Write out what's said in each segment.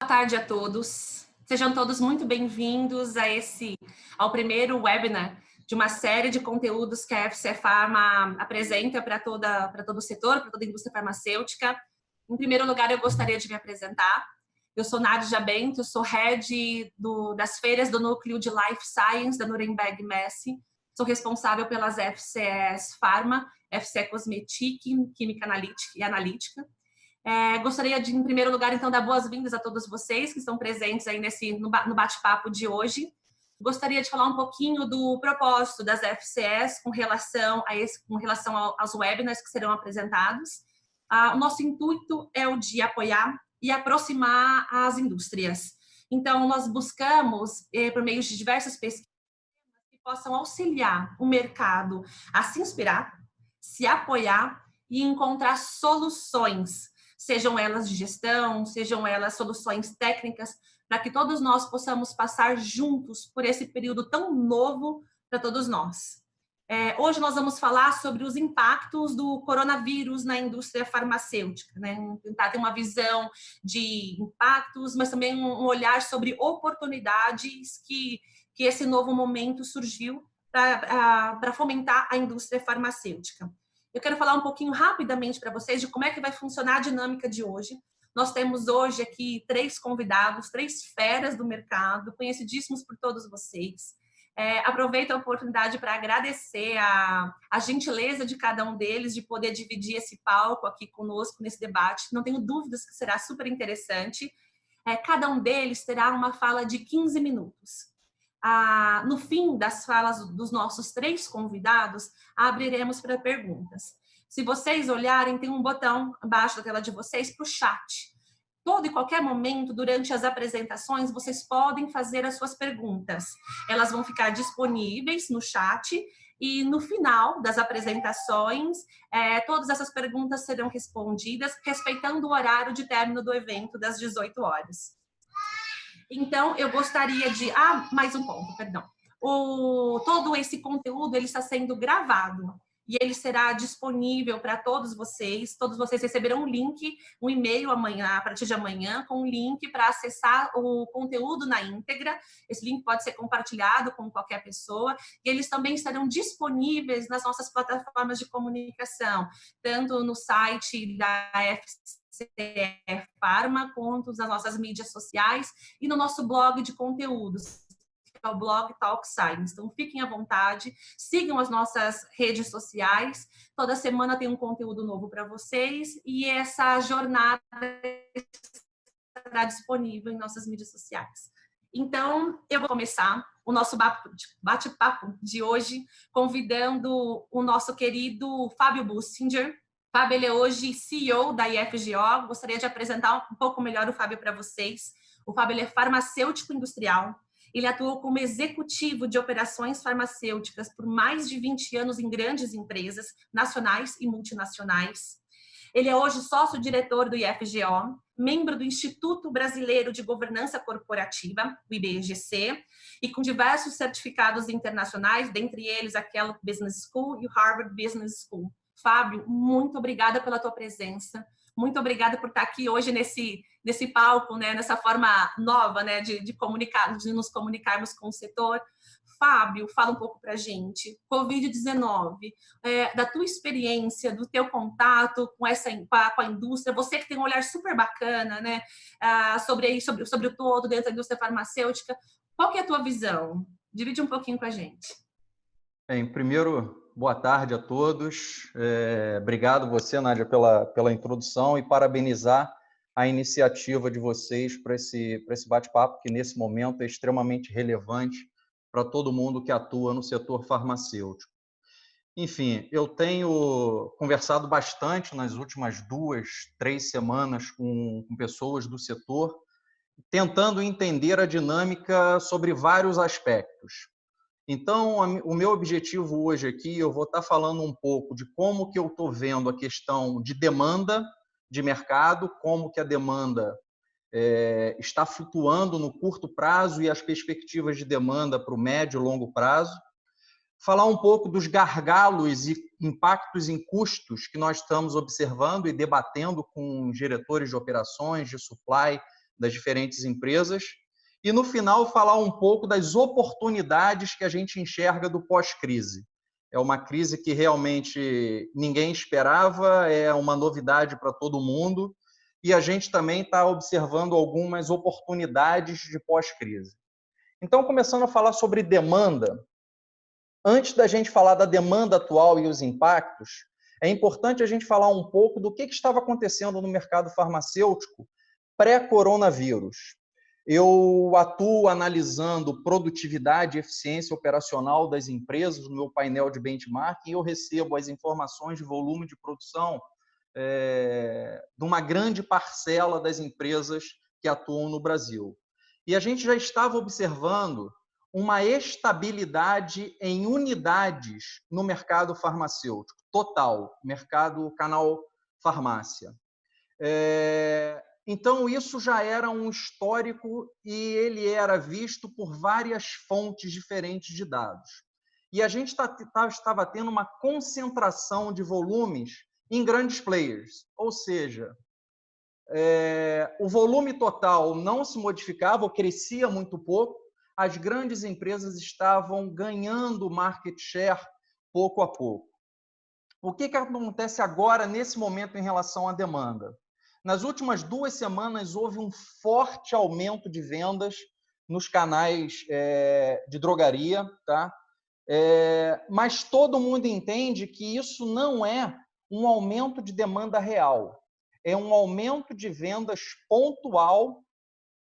tarde a todos. Sejam todos muito bem-vindos ao primeiro webinar de uma série de conteúdos que a FCE Pharma apresenta para todo o setor, para toda a indústria farmacêutica. Em primeiro lugar, eu gostaria de me apresentar. Eu sou Nádia Bento, eu sou Head das feiras do Núcleo de Life Science da Nuremberg Messe. Sou responsável pelas FCEs Pharma, FCE Cosmetic, Química e Analítica. Gostaria de, em primeiro lugar, então, dar boas-vindas a todos vocês que estão presentes aí no bate-papo de hoje. Gostaria de falar um pouquinho do propósito das FCEs com relação aos webinars que serão apresentados. O nosso intuito é o de apoiar e aproximar as indústrias. Então, nós buscamos, por meio de diversas pesquisas, que possam auxiliar o mercado a se inspirar, se apoiar e encontrar soluções, sejam elas de gestão, sejam elas soluções técnicas, para que todos nós possamos passar juntos por esse período tão novo para todos nós. Hoje nós vamos falar sobre os impactos do coronavírus na indústria farmacêutica, né? Tentar ter uma visão de impactos, mas também um olhar sobre oportunidades que esse novo momento surgiu para fomentar a indústria farmacêutica. Eu quero falar um pouquinho rapidamente para vocês de como é que vai funcionar a dinâmica de hoje. Nós temos hoje aqui 3 convidados, 3 feras do mercado, conhecidíssimos por todos vocês. Aproveito a oportunidade para agradecer a gentileza de cada um deles de poder dividir esse palco aqui conosco nesse debate. Não tenho dúvidas que será super interessante. Cada um deles terá uma fala de 15 minutos. No fim das falas dos nossos 3 convidados, abriremos para perguntas. Se vocês olharem, tem um botão abaixo da tela de vocês para o chat. Todo e qualquer momento, durante as apresentações, vocês podem fazer as suas perguntas. Elas vão ficar disponíveis no chat e no final das apresentações, todas essas perguntas serão respondidas, respeitando o horário de término do evento das 18 horas. Então, eu gostaria de... mais um ponto, perdão. Todo esse conteúdo ele está sendo gravado e ele será disponível para todos vocês. Todos vocês receberão um link, um e-mail amanhã, a partir de amanhã, com um link para acessar o conteúdo na íntegra. Esse link pode ser compartilhado com qualquer pessoa e eles também estarão disponíveis nas nossas plataformas de comunicação, tanto no site da FCE Pharma, quanto nas nossas mídias sociais e no nosso blog de conteúdos, que é o blog Talk Science. Então, fiquem à vontade, sigam as nossas redes sociais. Toda semana tem um conteúdo novo para vocês e essa jornada estará disponível em nossas mídias sociais. Então, eu vou começar o nosso bate-papo de hoje convidando o nosso querido Fábio Bussinger. Fábio, ele é hoje CEO da IFGO. Gostaria de apresentar um pouco melhor o Fábio para vocês. O Fábio ele é farmacêutico industrial. Ele atuou como executivo de operações farmacêuticas por mais de 20 anos em grandes empresas nacionais e multinacionais. Ele é hoje sócio-diretor do IFGO, membro do Instituto Brasileiro de Governança Corporativa, o IBGC, e com diversos certificados internacionais, dentre eles a Kellogg Business School e o Harvard Business School. Fábio, muito obrigada pela tua presença. Muito obrigada por estar aqui hoje nesse palco, né, nessa forma nova, né, de nos comunicarmos com o setor. Fábio, fala um pouco para a gente. Covid-19, da tua experiência, do teu contato com a indústria, você que tem um olhar super bacana, né, sobre o todo dentro da indústria farmacêutica. Qual que é a tua visão? Divide um pouquinho com a gente. Bem, primeiro, boa tarde a todos. Obrigado você, Nádia, pela introdução e parabenizar a iniciativa de vocês para esse bate-papo, que nesse momento é extremamente relevante para todo mundo que atua no setor farmacêutico. Enfim, eu tenho conversado bastante nas últimas 2, 3 semanas com pessoas do setor, tentando entender a dinâmica sobre vários aspectos. Então, o meu objetivo hoje aqui, eu vou estar falando um pouco de como que eu estou vendo a questão de demanda de mercado, como que a demanda está flutuando no curto prazo e as perspectivas de demanda para o médio e longo prazo. Falar um pouco dos gargalos e impactos em custos que nós estamos observando e debatendo com diretores de operações, de supply, das diferentes empresas e, no final, falar um pouco das oportunidades que a gente enxerga do pós-crise. É uma crise que realmente ninguém esperava, é uma novidade para todo mundo e a gente também está observando algumas oportunidades de pós-crise. Então, começando a falar sobre demanda, antes da gente falar da demanda atual e os impactos, é importante a gente falar um pouco do que estava acontecendo no mercado farmacêutico pré-coronavírus. Eu atuo analisando produtividade e eficiência operacional das empresas no meu painel de benchmark e eu recebo as informações de volume de produção de uma grande parcela das empresas que atuam no Brasil. E a gente já estava observando uma estabilidade em unidades no mercado farmacêutico, total, mercado canal farmácia. Então, isso já era um histórico e ele era visto por várias fontes diferentes de dados. E a gente estava tendo uma concentração de volumes em grandes players, ou seja, o volume total não se modificava ou crescia muito pouco, as grandes empresas estavam ganhando market share pouco a pouco. O que acontece agora, nesse momento, em relação à demanda? Nas últimas 2 semanas, houve um forte aumento de vendas nos canais de drogaria, tá? Mas todo mundo entende que isso não é um aumento de demanda real. É um aumento de vendas pontual,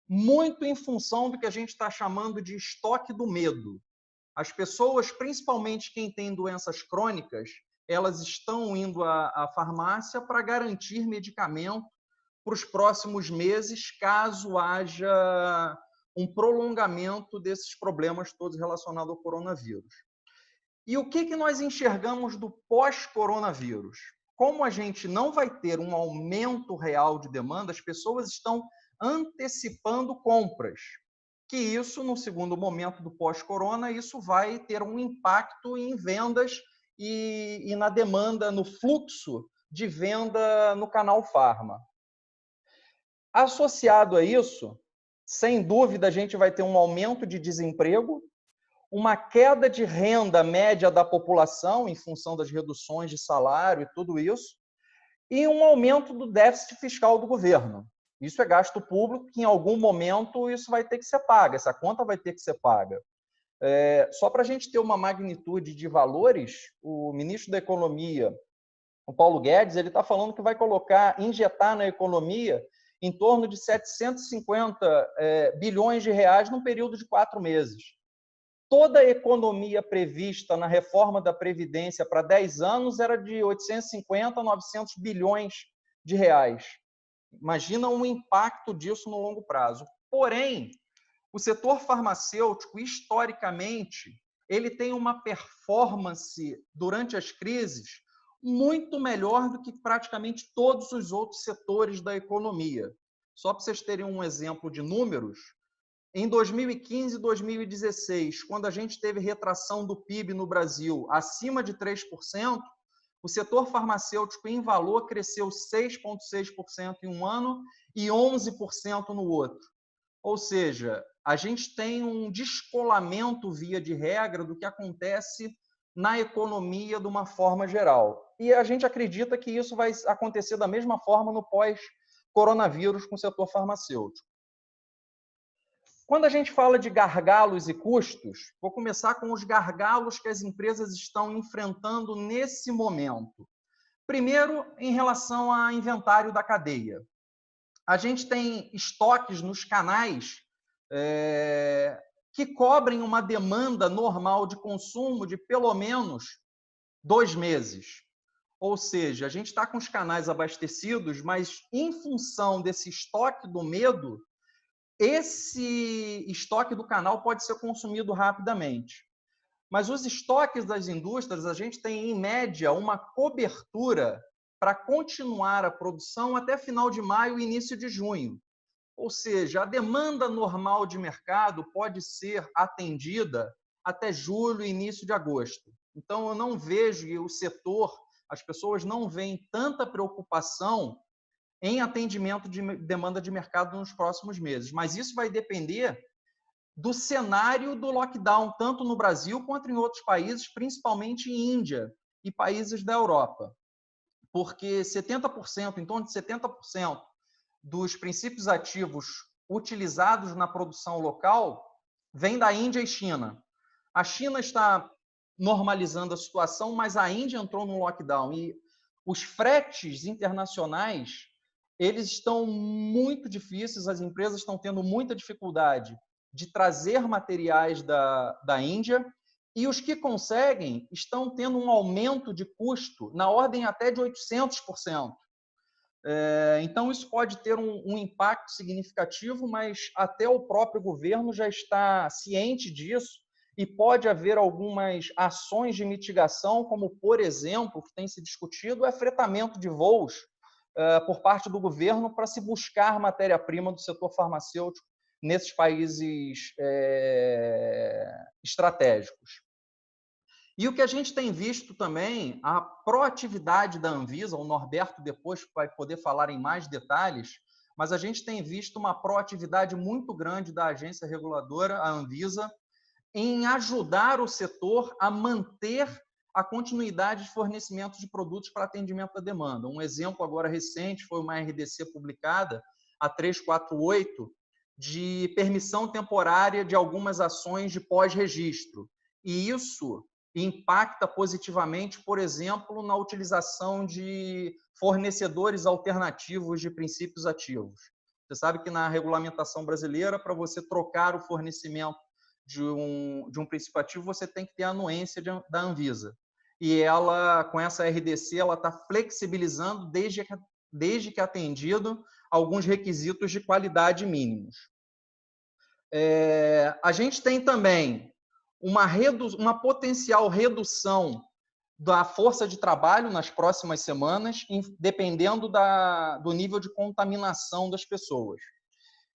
muito em função do que a gente está chamando de estoque do medo. As pessoas, principalmente quem tem doenças crônicas, elas estão indo à farmácia para garantir medicamento para os próximos meses, caso haja um prolongamento desses problemas todos relacionados ao coronavírus. E o que nós enxergamos do pós-coronavírus? Como a gente não vai ter um aumento real de demanda, as pessoas estão antecipando compras. Que isso, no segundo momento do pós-corona, isso vai ter um impacto em vendas e na demanda, no fluxo de venda no canal Farma. Associado a isso, sem dúvida, a gente vai ter um aumento de desemprego, uma queda de renda média da população em função das reduções de salário e tudo isso, e um aumento do déficit fiscal do governo. Isso é gasto público que, em algum momento, isso vai ter que ser pago, essa conta vai ter que ser paga. Só para a gente ter uma magnitude de valores, o ministro da Economia, o Paulo Guedes, ele está falando que vai injetar na economia em torno de 750 bilhões de reais num período de 4 meses. Toda a economia prevista na reforma da Previdência para 10 anos era de 850 a 900 bilhões de reais. Imagina um impacto disso no longo prazo. Porém, o setor farmacêutico, historicamente, ele tem uma performance durante as crises muito melhor do que praticamente todos os outros setores da economia. Só para vocês terem um exemplo de números, em 2015 e 2016, quando a gente teve retração do PIB no Brasil acima de 3%, o setor farmacêutico em valor cresceu 6,6% em um ano e 11% no outro. Ou seja, a gente tem um descolamento, via de regra, do que acontece na economia de uma forma geral. E a gente acredita que isso vai acontecer da mesma forma no pós-coronavírus com o setor farmacêutico. Quando a gente fala de gargalos e custos, vou começar com os gargalos que as empresas estão enfrentando nesse momento. Primeiro, em relação a inventário da cadeia. A gente tem estoques nos canais que cobrem uma demanda normal de consumo de pelo menos 2 meses. Ou seja, a gente está com os canais abastecidos, mas em função desse estoque do medo, esse estoque do canal pode ser consumido rapidamente. Mas os estoques das indústrias, a gente tem, em média, uma cobertura para continuar a produção até final de maio e início de junho. Ou seja, a demanda normal de mercado pode ser atendida até julho e início de agosto. Então, eu não vejo o setor, as pessoas não veem tanta preocupação em atendimento de demanda de mercado nos próximos meses. Mas isso vai depender do cenário do lockdown, tanto no Brasil quanto em outros países, principalmente em Índia e países da Europa. Porque 70%, em torno de 70% dos princípios ativos utilizados na produção local vem da Índia e China. A China está normalizando a situação, mas a Índia entrou no lockdown e os fretes internacionais, eles estão muito difíceis, as empresas estão tendo muita dificuldade de trazer materiais da Índia, e os que conseguem estão tendo um aumento de custo na ordem até de 800%. Então, isso pode ter um impacto significativo, mas até o próprio governo já está ciente disso e pode haver algumas ações de mitigação, como, por exemplo, o que tem se discutido é fretamento de voos por parte do governo para se buscar matéria-prima do setor farmacêutico nesses países estratégicos. E o que a gente tem visto também, a proatividade da Anvisa, o Norberto depois vai poder falar em mais detalhes, mas a gente tem visto uma proatividade muito grande da agência reguladora, a Anvisa, em ajudar o setor a manter a continuidade de fornecimento de produtos para atendimento da demanda. Um exemplo agora recente foi uma RDC publicada, a 348, de permissão temporária de algumas ações de pós-registro. E isso impacta positivamente, por exemplo, na utilização de fornecedores alternativos de princípios ativos. Você sabe que na regulamentação brasileira, para você trocar o fornecimento de um princípio ativo, você tem que ter a anuência da Anvisa. E ela, com essa RDC, ela está flexibilizando, desde que atendido, alguns requisitos de qualidade mínimos. A gente tem também uma potencial redução da força de trabalho nas próximas semanas, dependendo do nível de contaminação das pessoas.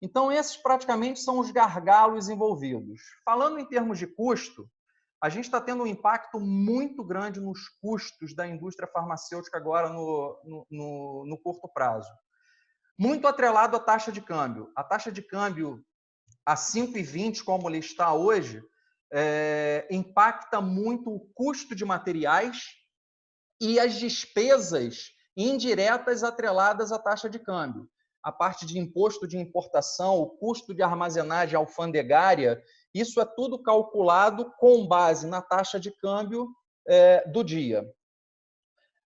Então, esses praticamente são os gargalos envolvidos. Falando em termos de custo, a gente está tendo um impacto muito grande nos custos da indústria farmacêutica agora no curto prazo. Muito atrelado à taxa de câmbio. A taxa de câmbio a 5,20, como ele está hoje, impacta muito o custo de materiais e as despesas indiretas atreladas à taxa de câmbio. A parte de imposto de importação, o custo de armazenagem alfandegária, isso é tudo calculado com base na taxa de câmbio do dia.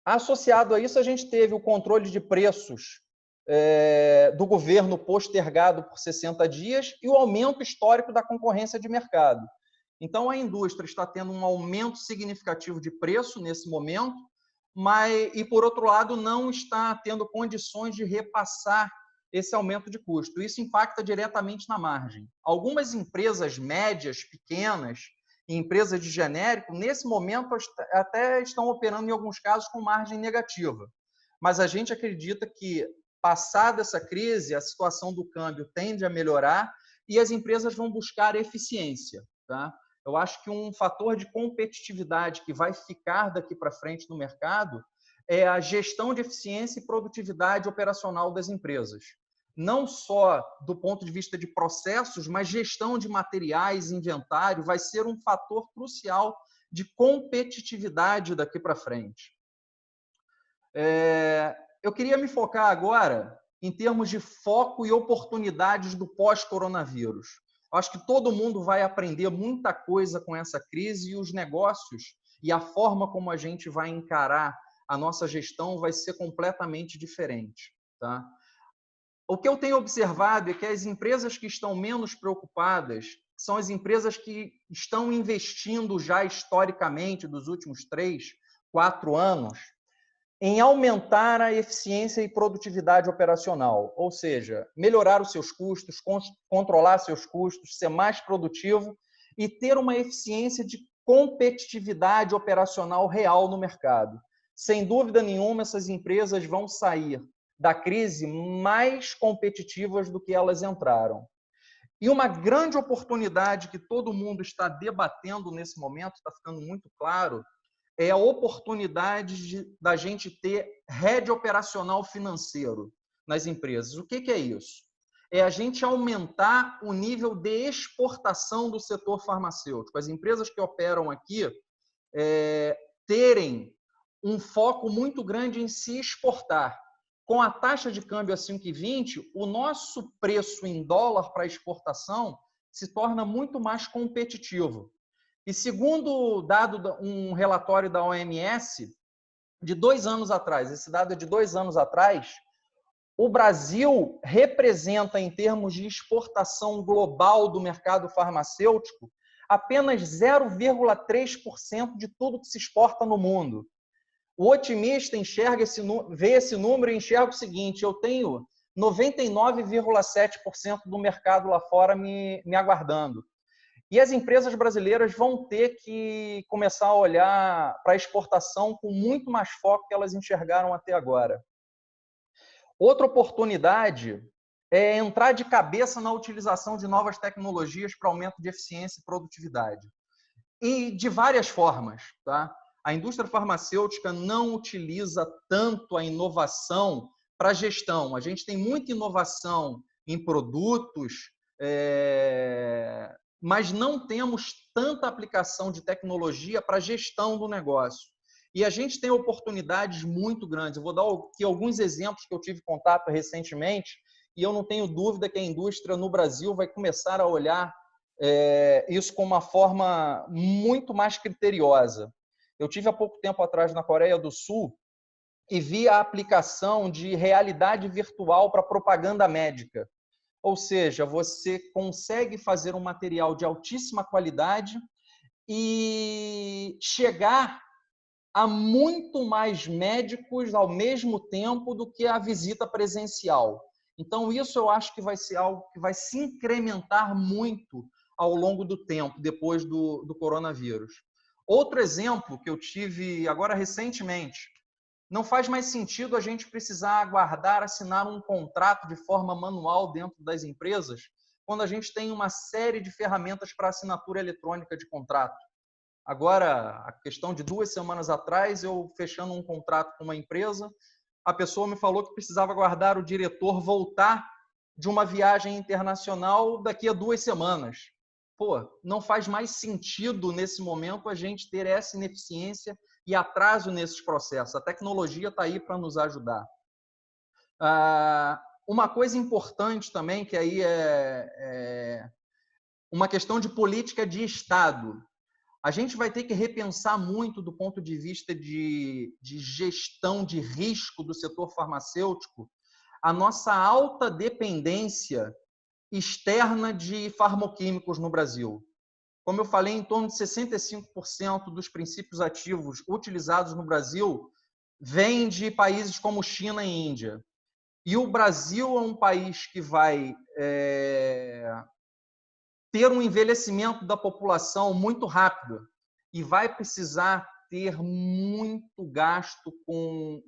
Associado a isso, a gente teve o controle de preços do governo postergado por 60 dias e o aumento histórico da concorrência de mercado. Então, a indústria está tendo um aumento significativo de preço nesse momento, e, por outro lado, não está tendo condições de repassar esse aumento de custo. Isso impacta diretamente na margem. Algumas empresas médias, pequenas, e empresas de genérico, nesse momento, até estão operando, em alguns casos, com margem negativa. Mas a gente acredita que, passada essa crise, a situação do câmbio tende a melhorar e as empresas vão buscar eficiência. Tá? Eu acho que um fator de competitividade que vai ficar daqui para frente no mercado é a gestão de eficiência e produtividade operacional das empresas. Não só do ponto de vista de processos, mas gestão de materiais, inventário, vai ser um fator crucial de competitividade daqui para frente. Eu queria me focar agora em termos de foco e oportunidades do pós-coronavírus. Acho que todo mundo vai aprender muita coisa com essa crise e os negócios e a forma como a gente vai encarar a nossa gestão vai ser completamente diferente. Tá? O que eu tenho observado é que as empresas que estão menos preocupadas são as empresas que estão investindo já historicamente, dos últimos 3, 4 anos, em aumentar a eficiência e produtividade operacional, ou seja, melhorar os seus custos, controlar seus custos, ser mais produtivo e ter uma eficiência de competitividade operacional real no mercado. Sem dúvida nenhuma, essas empresas vão sair da crise mais competitivas do que elas entraram. E uma grande oportunidade que todo mundo está debatendo nesse momento, está ficando muito claro, é a oportunidade da gente ter rede operacional financeiro. nas empresas. O que é isso? É a gente aumentar o nível de exportação do setor farmacêutico. As empresas que operam aqui terem um foco muito grande em se exportar. Com a taxa de câmbio a 5,20, o nosso preço em dólar para exportação se torna muito mais competitivo. E segundo um relatório da OMS, de 2 anos atrás, esse dado é de 2 anos atrás, o Brasil representa, em termos de exportação global do mercado farmacêutico, apenas 0,3% de tudo que se exporta no mundo. O otimista vê esse número e enxerga o seguinte: eu tenho 99,7% do mercado lá fora me aguardando. E as empresas brasileiras vão ter que começar a olhar para a exportação com muito mais foco que elas enxergaram até agora. Outra oportunidade é entrar de cabeça na utilização de novas tecnologias para aumento de eficiência e produtividade. E de várias formas, tá? A indústria farmacêutica não utiliza tanto a inovação para gestão. A gente tem muita inovação em produtos, mas não temos tanta aplicação de tecnologia para gestão do negócio. E a gente tem oportunidades muito grandes. Eu vou dar aqui alguns exemplos que eu tive contato recentemente, e eu não tenho dúvida que a indústria no Brasil vai começar a olhar isso com uma forma muito mais criteriosa. Eu tive há pouco tempo atrás na Coreia do Sul e vi a aplicação de realidade virtual para propaganda médica. Ou seja, você consegue fazer um material de altíssima qualidade e chegar a muito mais médicos ao mesmo tempo do que a visita presencial. Então, isso eu acho que vai ser algo que vai se incrementar muito ao longo do tempo, depois do coronavírus. Outro exemplo que eu tive agora recentemente: não faz mais sentido a gente precisar aguardar assinar um contrato de forma manual dentro das empresas, quando a gente tem uma série de ferramentas para assinatura eletrônica de contrato. Agora, a questão de 2 semanas atrás, eu fechando um contrato com uma empresa, a pessoa me falou que precisava aguardar o diretor voltar de uma viagem internacional daqui a 2 semanas. Pô, não faz mais sentido nesse momento a gente ter essa ineficiência e atraso nesses processos. A tecnologia está aí para nos ajudar. Uma coisa importante também, que aí é uma questão de política de Estado. A gente vai ter que repensar muito do ponto de vista de gestão de risco do setor farmacêutico a nossa alta dependência externa de farmoquímicos no Brasil. Como eu falei, em torno de 65% dos princípios ativos utilizados no Brasil vêm de países como China e Índia. E o Brasil é um país que vai ter um envelhecimento da população muito rápido e vai precisar ter muito gasto com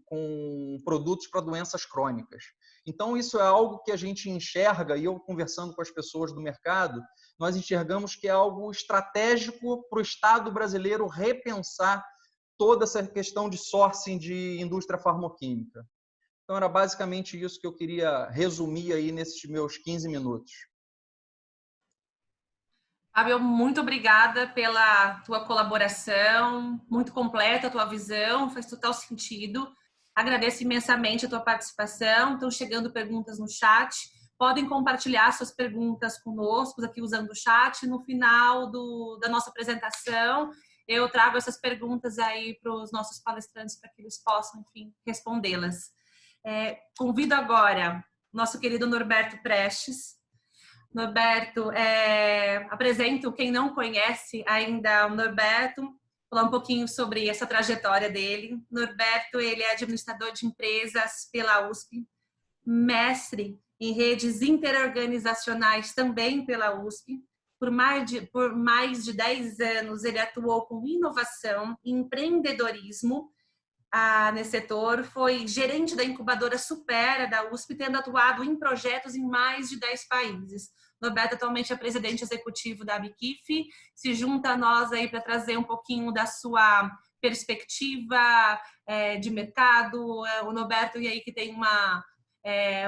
produtos para doenças crônicas. Então, isso é algo que a gente enxerga, e eu conversando com as pessoas do mercado, nós enxergamos que é algo estratégico para o Estado brasileiro repensar toda essa questão de sourcing de indústria farmoquímica. Então, era basicamente isso que eu queria resumir aí nesses meus 15 minutos. Fábio, muito obrigada pela tua colaboração, muito completa a tua visão, faz total sentido. Agradeço imensamente a tua participação. Estão chegando perguntas no chat. Podem compartilhar suas perguntas conosco aqui usando o chat. No final da nossa apresentação, eu trago essas perguntas aí para os nossos palestrantes para que eles possam, enfim, respondê-las. Convido agora nosso querido Norberto Prestes. Norberto, apresento quem não conhece ainda o Norberto, falar um pouquinho sobre essa trajetória dele. Norberto, ele é administrador de empresas pela USP, mestre em redes interorganizacionais também pela USP. Por mais de 10 anos, ele atuou com inovação e empreendedorismo nesse setor, foi gerente da incubadora Supera da USP, tendo atuado em projetos em mais de 10 países. Norberto atualmente é presidente executivo da Biquife, se junta a nós aí para trazer um pouquinho da sua perspectiva de mercado. O Norberto e aí que tem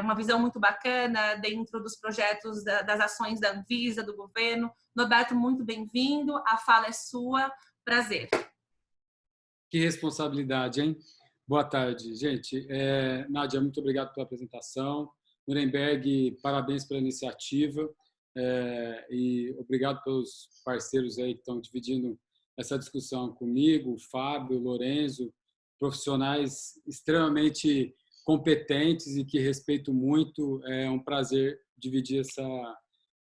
uma visão muito bacana dentro dos projetos, das ações da Anvisa, do governo. Norberto, muito bem-vindo, a fala é sua, prazer. Que responsabilidade, hein? Boa tarde, gente. Nádia, muito obrigado pela apresentação. Nuremberg, parabéns pela iniciativa e obrigado pelos parceiros aí que estão dividindo essa discussão comigo, o Fábio, o Lorenzo, profissionais extremamente competentes e que respeito muito. É um prazer dividir essa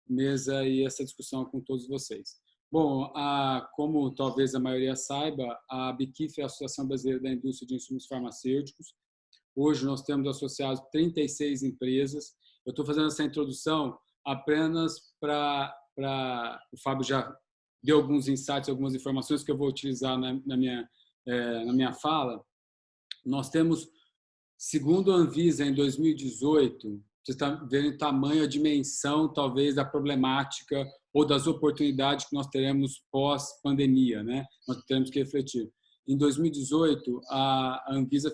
mesa e essa discussão com todos vocês. Bom, como talvez a maioria saiba, a ABQIF é a Associação Brasileira da Indústria de Insumos Farmacêuticos. Hoje nós temos associados 36 empresas. Eu estou fazendo essa introdução apenas para... O Fábio já deu alguns insights, algumas informações que eu vou utilizar na minha fala. Nós temos, segundo a Anvisa, em 2018, você está vendo o tamanho, a dimensão, talvez, da problemática ou das oportunidades que nós teremos pós-pandemia, né? Nós temos que refletir. Em 2018, a Anvisa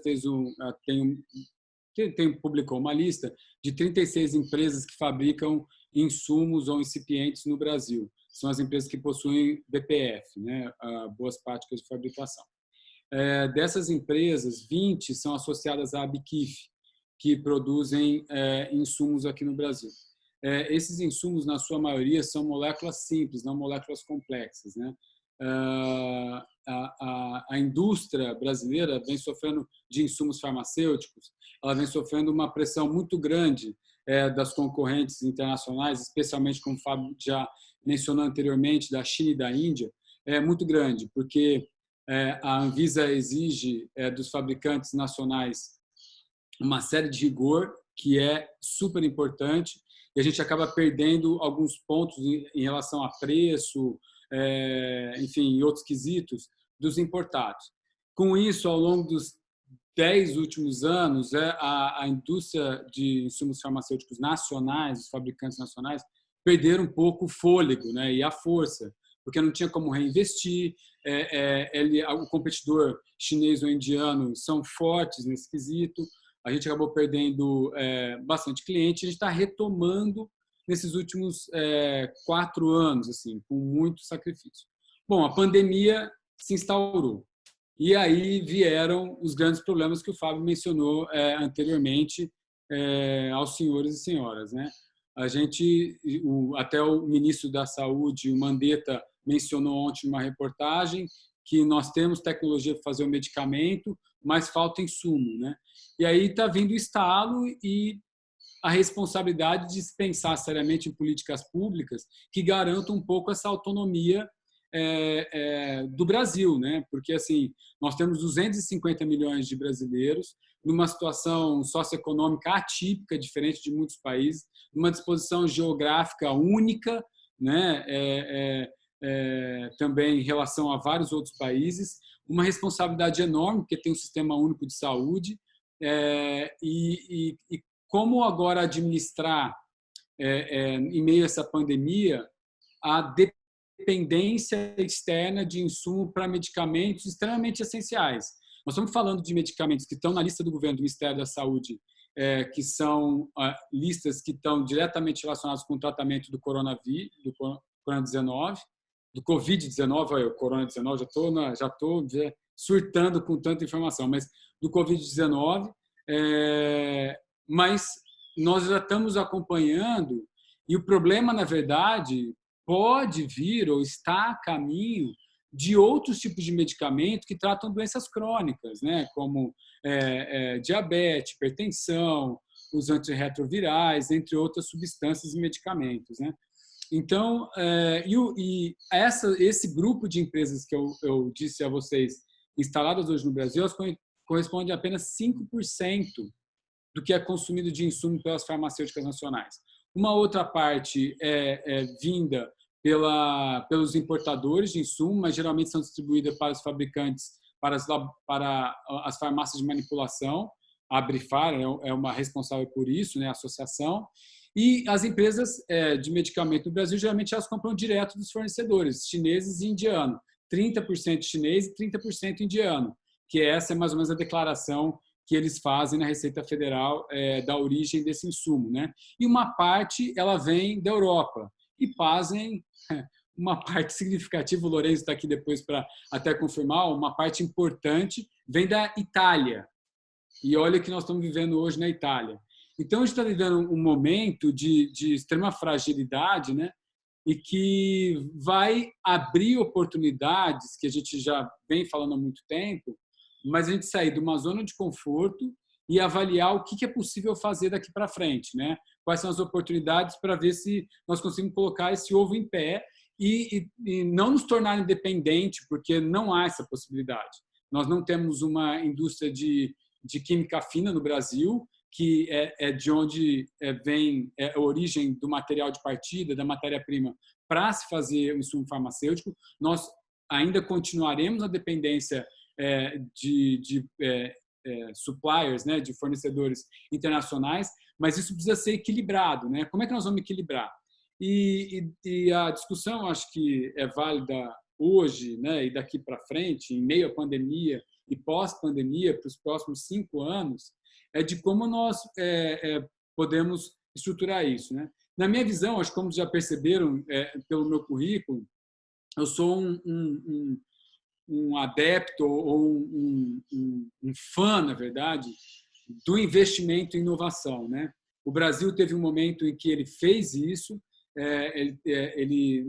publicou uma lista de 36 empresas que fabricam insumos ou incipientes no Brasil. São as empresas que possuem BPF, né? Boas práticas de fabricação. Dessas empresas, 20 são associadas à ABQIF, que produzem insumos aqui no Brasil. Esses insumos, na sua maioria, são moléculas simples, não moléculas complexas, né? A indústria brasileira vem sofrendo de insumos farmacêuticos, ela vem sofrendo uma pressão muito grande das concorrentes internacionais, especialmente, como o Fábio já mencionou anteriormente, da China e da Índia, é muito grande, porque a Anvisa exige dos fabricantes nacionais uma série de rigor que é super importante e a gente acaba perdendo alguns pontos em relação a preço, enfim, e outros quesitos dos importados. Com isso, ao longo dos 10 últimos anos, a indústria de insumos farmacêuticos nacionais, os fabricantes nacionais, perderam um pouco o fôlego, né, e a força, porque não tinha como reinvestir, o competidor chinês ou indiano são fortes nesse quesito, a gente acabou perdendo bastante cliente, a gente está retomando nesses últimos 4 anos, assim, com muito sacrifício. Bom, a pandemia se instaurou e aí vieram os grandes problemas que o Fábio mencionou anteriormente aos senhores e senhoras, né? Até o ministro da Saúde, o Mandetta, mencionou ontem uma reportagem que nós temos tecnologia para fazer o medicamento, mas falta insumo, né? E aí está vindo o estalo e a responsabilidade de se pensar seriamente em políticas públicas que garantam um pouco essa autonomia do Brasil, né? Porque assim nós temos 250 milhões de brasileiros numa situação socioeconômica atípica, diferente de muitos países, numa disposição geográfica única, né? Também em relação a vários outros países, uma responsabilidade enorme, porque tem um sistema único de saúde, e como agora administrar, em meio a essa pandemia, a dependência externa de insumo para medicamentos extremamente essenciais. Nós estamos falando de medicamentos que estão na lista do governo do Ministério da Saúde, que são listas que estão diretamente relacionadas com o tratamento do coronavírus, do Corona-19, do Covid-19, o Corona-19, já estou surtando com tanta informação, mas do Covid-19, mas nós já estamos acompanhando e o problema, na verdade, pode vir ou está a caminho de outros tipos de medicamento que tratam doenças crônicas, né? Como diabetes, hipertensão, os antirretrovirais, entre outras substâncias e medicamentos, né? Então, esse grupo de empresas que eu disse a vocês, instaladas hoje no Brasil, elas correspondem a apenas 5% do que é consumido de insumo pelas farmacêuticas nacionais. Uma outra parte é vinda pelos importadores de insumo, mas geralmente são distribuídas para os fabricantes, para as farmácias de manipulação. A Brifar é uma responsável por isso, né, a associação. E as empresas de medicamento no Brasil, geralmente, elas compram direto dos fornecedores, chineses e indianos. 30% chinês e 30% indiano, que essa é mais ou menos a declaração que eles fazem na Receita Federal da origem desse insumo, né? E uma parte ela vem da Europa. E pasmem, uma parte significativa, o Lourenço está aqui depois para até confirmar, uma parte importante vem da Itália. E olha o que nós estamos vivendo hoje na Itália. Então, a gente está vivendo um momento de extrema fragilidade, né? E que vai abrir oportunidades que a gente já vem falando há muito tempo, mas a gente sair de uma zona de conforto e avaliar o que é possível fazer daqui para frente, né? Quais são as oportunidades para ver se nós conseguimos colocar esse ovo em pé e não nos tornar independente, porque não há essa possibilidade. Nós não temos uma indústria de química fina no Brasil, que é de onde vem a origem do material de partida, da matéria-prima, para se fazer o insumo farmacêutico. Nós ainda continuaremos a dependência de suppliers, né, de fornecedores internacionais, mas isso precisa ser equilibrado, né? Como é que nós vamos equilibrar? E a discussão, acho que é válida hoje, né, e daqui para frente, em meio à pandemia e pós-pandemia, para os próximos 5 anos, é de como nós podemos estruturar isso, né? Na minha visão, acho que como já perceberam pelo meu currículo, eu sou um adepto ou um fã, na verdade, do investimento em inovação, né? O Brasil teve um momento em que ele fez isso,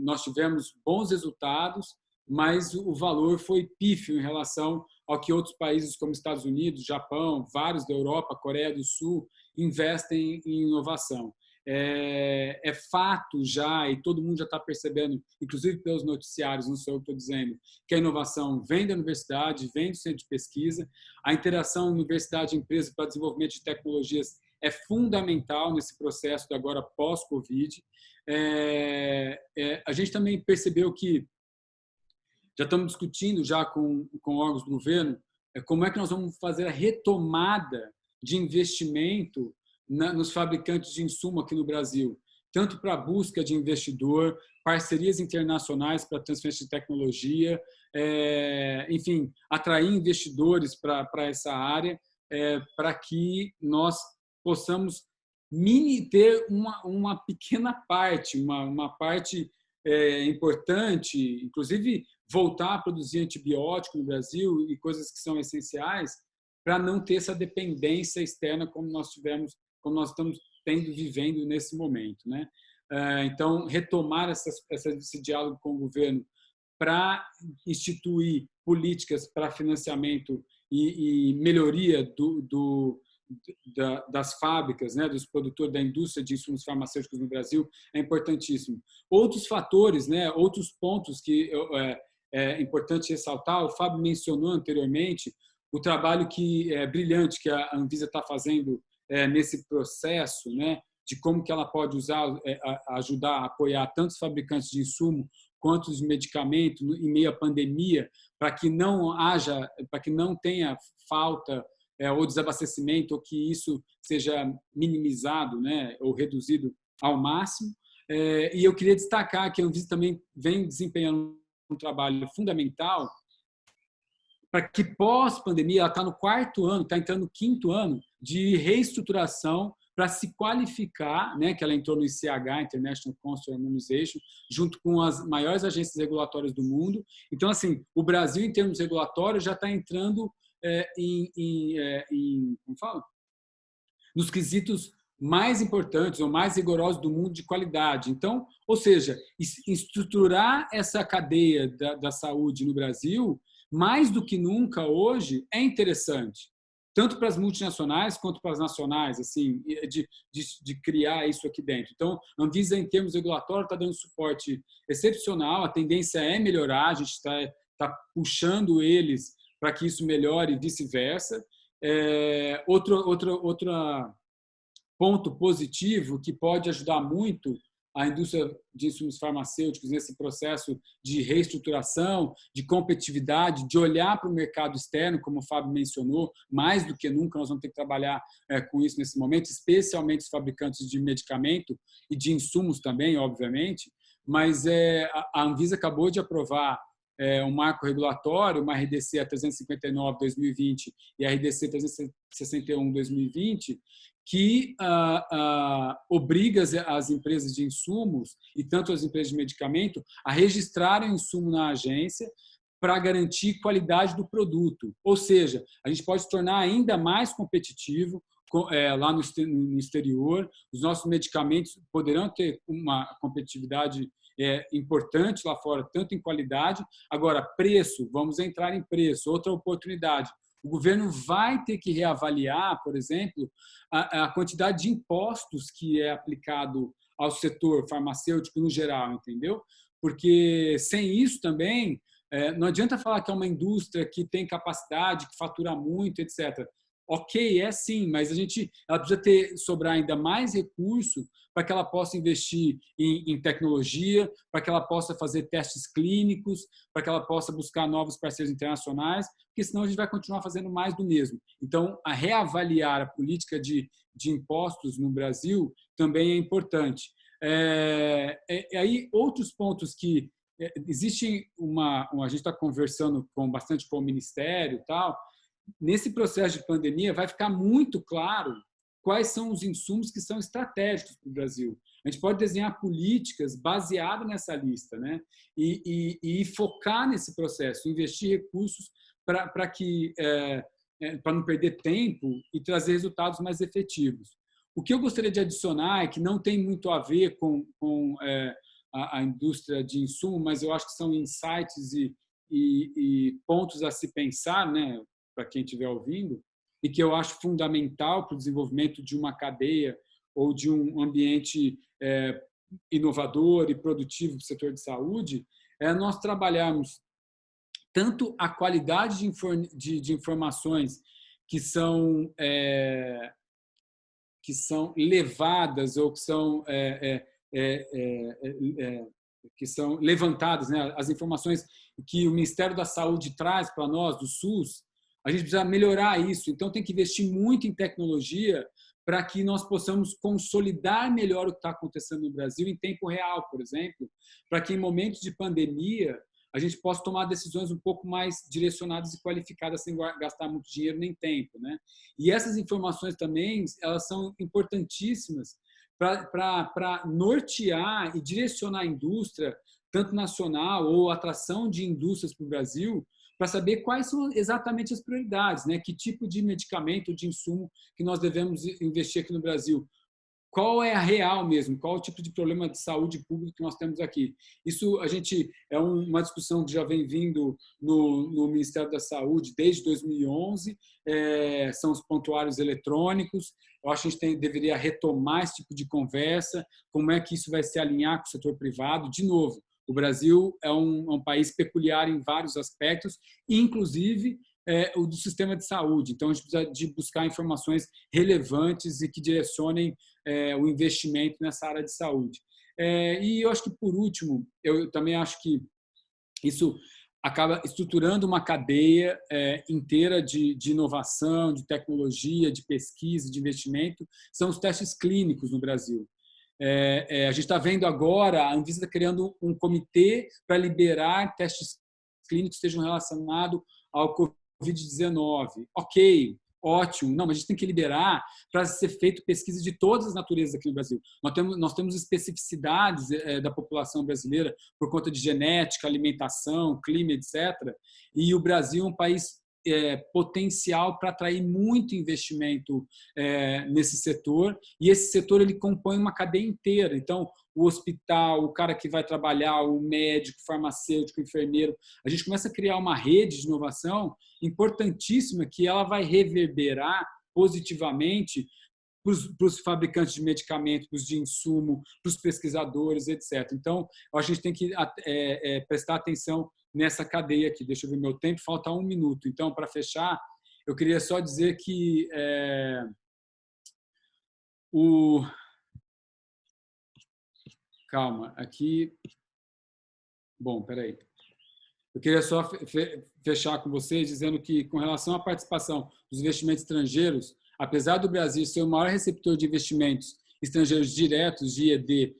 nós tivemos bons resultados, mas o valor foi pífio em relação ao que outros países como Estados Unidos, Japão, vários da Europa, Coreia do Sul, investem em inovação. É fato já, e todo mundo já está percebendo, inclusive pelos noticiários, não sou eu que estou dizendo, que a inovação vem da universidade, vem do centro de pesquisa. A interação universidade-empresa para desenvolvimento de tecnologias é fundamental nesse processo de agora pós-Covid. A gente também percebeu que já estamos discutindo já com órgãos do governo como é que nós vamos fazer a retomada de investimento nos fabricantes de insumo aqui no Brasil, tanto para a busca de investidor, parcerias internacionais para transferência de tecnologia, enfim, atrair investidores para essa área, para que nós possamos ter uma pequena parte, uma parte importante, inclusive voltar a produzir antibiótico no Brasil e coisas que são essenciais para não ter essa dependência externa como nós estamos vivendo nesse momento, né? Então, retomar esse diálogo com o governo para instituir políticas para financiamento e melhoria das fábricas, né, dos produtores da indústria de insumos farmacêuticos no Brasil é importantíssimo. Outros fatores, né, outros pontos que é importante ressaltar, o Fábio mencionou anteriormente o trabalho que é brilhante que a Anvisa está fazendo nesse processo, né, de como que ela pode ajudar a apoiar tanto os fabricantes de insumo quanto os medicamentos em meio à pandemia, para que não tenha falta ou desabastecimento, ou que isso seja minimizado, né, ou reduzido ao máximo. E eu queria destacar que a Anvisa também vem desempenhando um trabalho fundamental para que pós-pandemia, ela está no 4º ano, está entrando no 5º ano de reestruturação para se qualificar, né, que ela entrou no ICH, International Council on Harmonization, junto com as maiores agências regulatórias do mundo. Então, assim, o Brasil, em termos regulatórios, já está entrando como fala? Nos quesitos mais importantes ou mais rigorosos do mundo de qualidade. Então, ou seja, estruturar essa cadeia da saúde no Brasil, mais do que nunca hoje, é interessante. Tanto para as multinacionais quanto para as nacionais, assim, de criar isso aqui dentro. Então, a Anvisa, em termos regulatórios, está dando suporte excepcional, a tendência é melhorar, a gente está puxando eles para que isso melhore e vice-versa. Outro ponto positivo que pode ajudar muito a indústria de insumos farmacêuticos nesse processo de reestruturação, de competitividade, de olhar para o mercado externo, como o Fábio mencionou, mais do que nunca nós vamos ter que trabalhar com isso nesse momento, especialmente os fabricantes de medicamento e de insumos também, obviamente, mas a Anvisa acabou de aprovar um marco regulatório, uma RDC 359/2020 e a RDC 361/2020, que obriga as empresas de insumos e tanto as empresas de medicamento a registrarem o insumo na agência para garantir qualidade do produto. Ou seja, a gente pode se tornar ainda mais competitivo lá no exterior. Os nossos medicamentos poderão ter uma competitividade importante lá fora, tanto em qualidade. Agora, preço, vamos entrar em preço, outra oportunidade. O governo vai ter que reavaliar, por exemplo, a quantidade de impostos que é aplicado ao setor farmacêutico no geral, entendeu? Porque sem isso também, não adianta falar que é uma indústria que tem capacidade, que fatura muito, etc. Ok, é sim, mas ela precisa sobrar ainda mais recurso para que ela possa investir em tecnologia, para que ela possa fazer testes clínicos, para que ela possa buscar novos parceiros internacionais, porque senão a gente vai continuar fazendo mais do mesmo. Então, a reavaliar a política de impostos no Brasil também é importante. Aí, outros pontos que existem, a gente está conversando bastante com o Ministério e tal. Nesse processo de pandemia, vai ficar muito claro quais são os insumos que são estratégicos para o Brasil. A gente pode desenhar políticas baseadas nessa lista, né? E focar nesse processo, investir recursos para não perder tempo e trazer resultados mais efetivos. O que eu gostaria de adicionar é que não tem muito a ver com a indústria de insumo, mas eu acho que são insights e pontos a se pensar, né, para quem estiver ouvindo, e que eu acho fundamental para o desenvolvimento de uma cadeia ou de um ambiente inovador e produtivo do setor de saúde, nós trabalharmos tanto a qualidade de informações que são levadas ou que são levantadas, né? As informações que o Ministério da Saúde traz para nós, do SUS, a gente precisa melhorar isso. Então, tem que investir muito em tecnologia para que nós possamos consolidar melhor o que está acontecendo no Brasil em tempo real, por exemplo, para que em momentos de pandemia a gente possa tomar decisões um pouco mais direcionadas e qualificadas sem gastar muito dinheiro nem tempo, né? E essas informações também, elas são importantíssimas para nortear e direcionar a indústria, tanto nacional ou atração de indústrias para o Brasil, para saber quais são exatamente as prioridades, né? Que tipo de medicamento, de insumo que nós devemos investir aqui no Brasil. Qual é a real mesmo? Qual o tipo de problema de saúde pública que nós temos aqui? Isso é uma discussão que já vem vindo no Ministério da Saúde desde 2011, são os prontuários eletrônicos. Eu acho que a gente deveria retomar esse tipo de conversa, como é que isso vai se alinhar com o setor privado. De novo, o Brasil é um país peculiar em vários aspectos, inclusive o do sistema de saúde. Então, a gente precisa de buscar informações relevantes e que direcionem o investimento nessa área de saúde. E eu acho que, por último, eu também acho que isso acaba estruturando uma cadeia inteira de inovação, de tecnologia, de pesquisa, de investimento, são os testes clínicos no Brasil. A gente está vendo agora, a Anvisa está criando um comitê para liberar testes clínicos que estejam relacionados ao Covid-19. Ok, ótimo. Não, mas a gente tem que liberar para ser feito pesquisa de todas as naturezas aqui no Brasil. Nós temos especificidades da população brasileira por conta de genética, alimentação, clima, etc. E o Brasil é um país potencial para atrair muito investimento nesse setor, e esse setor ele compõe uma cadeia inteira. Então, o hospital, o cara que vai trabalhar, o médico, o farmacêutico, o enfermeiro, a gente começa a criar uma rede de inovação importantíssima que ela vai reverberar positivamente para os fabricantes de medicamentos, para os de insumo, para os pesquisadores, etc. Então, eu acho que a gente tem que prestar atenção nessa cadeia aqui. Deixa eu ver meu tempo, falta 1 minuto. Então, para fechar, eu queria só dizer que Calma, aqui... Bom, peraí. Eu queria só fechar com vocês dizendo que, com relação à participação dos investimentos estrangeiros, apesar do Brasil ser o maior receptor de investimentos estrangeiros diretos de IED,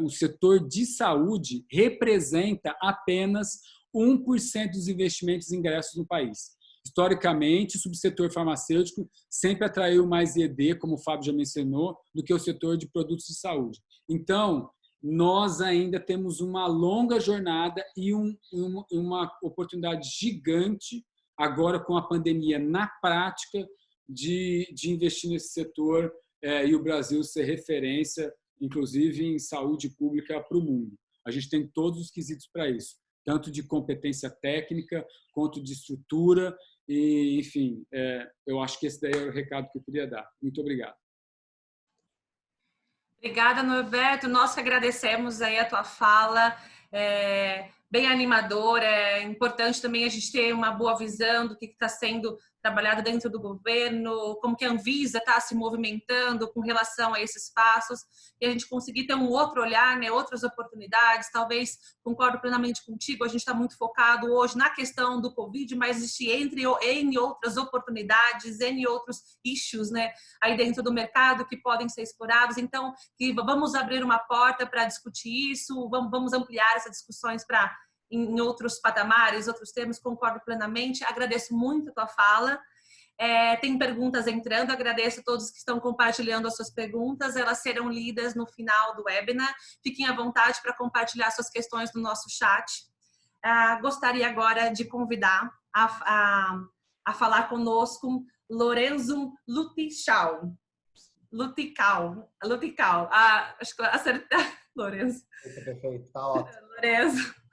o setor de saúde representa apenas 1% dos investimentos e ingressos no país. Historicamente, o subsetor farmacêutico sempre atraiu mais IED, como o Fábio já mencionou, do que o setor de produtos de saúde. Então, nós ainda temos uma longa jornada e uma oportunidade gigante, agora com a pandemia, na prática, de investir nesse setor e o Brasil ser referência, inclusive em saúde pública para o mundo. A gente tem todos os quesitos para isso, tanto de competência técnica quanto de estrutura. E, enfim, eu acho que esse daí é o recado que eu queria dar. Muito obrigado. Obrigada, Norberto. Nós que agradecemos aí a tua fala, bem animadora. É importante também a gente ter uma boa visão do que está sendo trabalhado dentro do governo, como que a Anvisa está se movimentando com relação a esses passos, e a gente conseguir ter um outro olhar, né, outras oportunidades. Talvez, concordo plenamente contigo, a gente está muito focado hoje na questão do Covid, mas existe N outras oportunidades, N outros issues, né, aí dentro do mercado que podem ser explorados. Então, vamos abrir uma porta para discutir isso, vamos ampliar essas discussões para em outros patamares, outros termos. Concordo plenamente. Agradeço muito a tua fala. Tem perguntas entrando, agradeço a todos que estão compartilhando as suas perguntas, elas serão lidas no final do webinar. Fiquem à vontade para compartilhar suas questões no nosso chat. Gostaria agora de convidar a falar conosco Lorenzo Lutical. Acho que acertei. Lorenzo. Perfeito, tá ótimo. Lorenzo.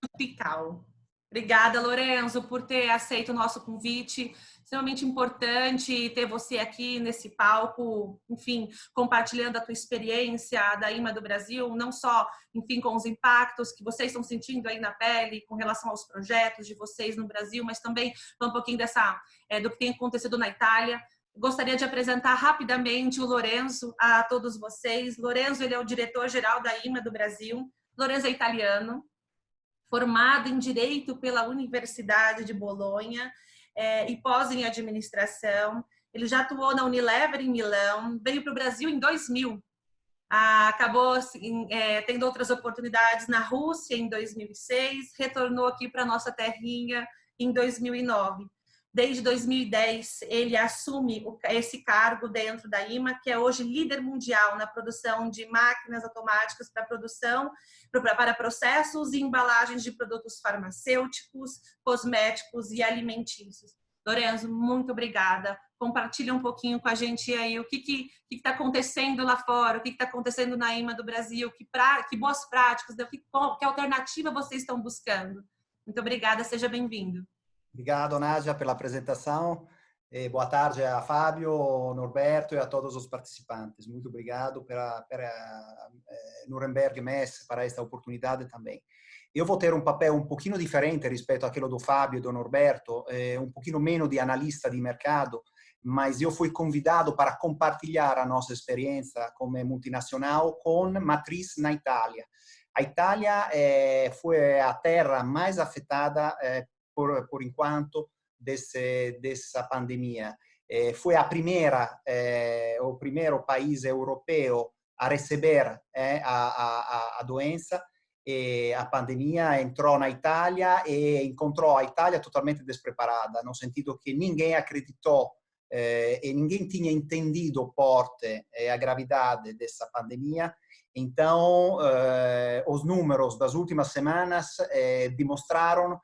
Lutical. Obrigada, Lorenzo, por ter aceito o nosso convite. Extremamente importante ter você aqui nesse palco, enfim, compartilhando a tua experiência da IMA do Brasil, não só, enfim, com os impactos que vocês estão sentindo aí na pele com relação aos projetos de vocês no Brasil, mas também um pouquinho do que tem acontecido na Itália. Gostaria de apresentar rapidamente o Lorenzo a todos vocês. Lorenzo, ele é o diretor-geral da IMA do Brasil. Lorenzo é italiano, formado em Direito pela Universidade de Bolonha e pós em Administração. Ele já atuou na Unilever em Milão, veio para o Brasil em 2000. Acabou tendo outras oportunidades na Rússia em 2006, retornou aqui para a nossa terrinha em 2009. Desde 2010, ele assume esse cargo dentro da IMA, que é hoje líder mundial na produção de máquinas automáticas para processos e embalagens de produtos farmacêuticos, cosméticos e alimentícios. Lorenzo, muito obrigada. Compartilha um pouquinho com a gente aí o que está acontecendo lá fora, o que está acontecendo na IMA do Brasil, que boas práticas, que alternativa vocês estão buscando. Muito obrigada, seja bem-vindo. Obrigado, Nádia, pela apresentação. Boa tarde a Fábio, Norberto e a todos os participantes. Muito obrigado para Nuremberg Mess, para esta oportunidade também. Eu vou ter um papel um pouquinho diferente rispetto àquilo do Fábio e do Norberto, um pouquinho menos de analista de mercado, mas eu fui convidado para compartilhar a nossa experiência como multinacional com matriz na Itália. A Itália foi a terra mais afetada por enquanto dessa pandemia. Foi o primeiro país europeu a receber a doença. A pandemia entrou na Itália e encontrou a Itália totalmente despreparada, no sentido que ninguém acreditou e ninguém tinha entendido o porte e a gravidade dessa pandemia. Então, os números das últimas semanas demonstraram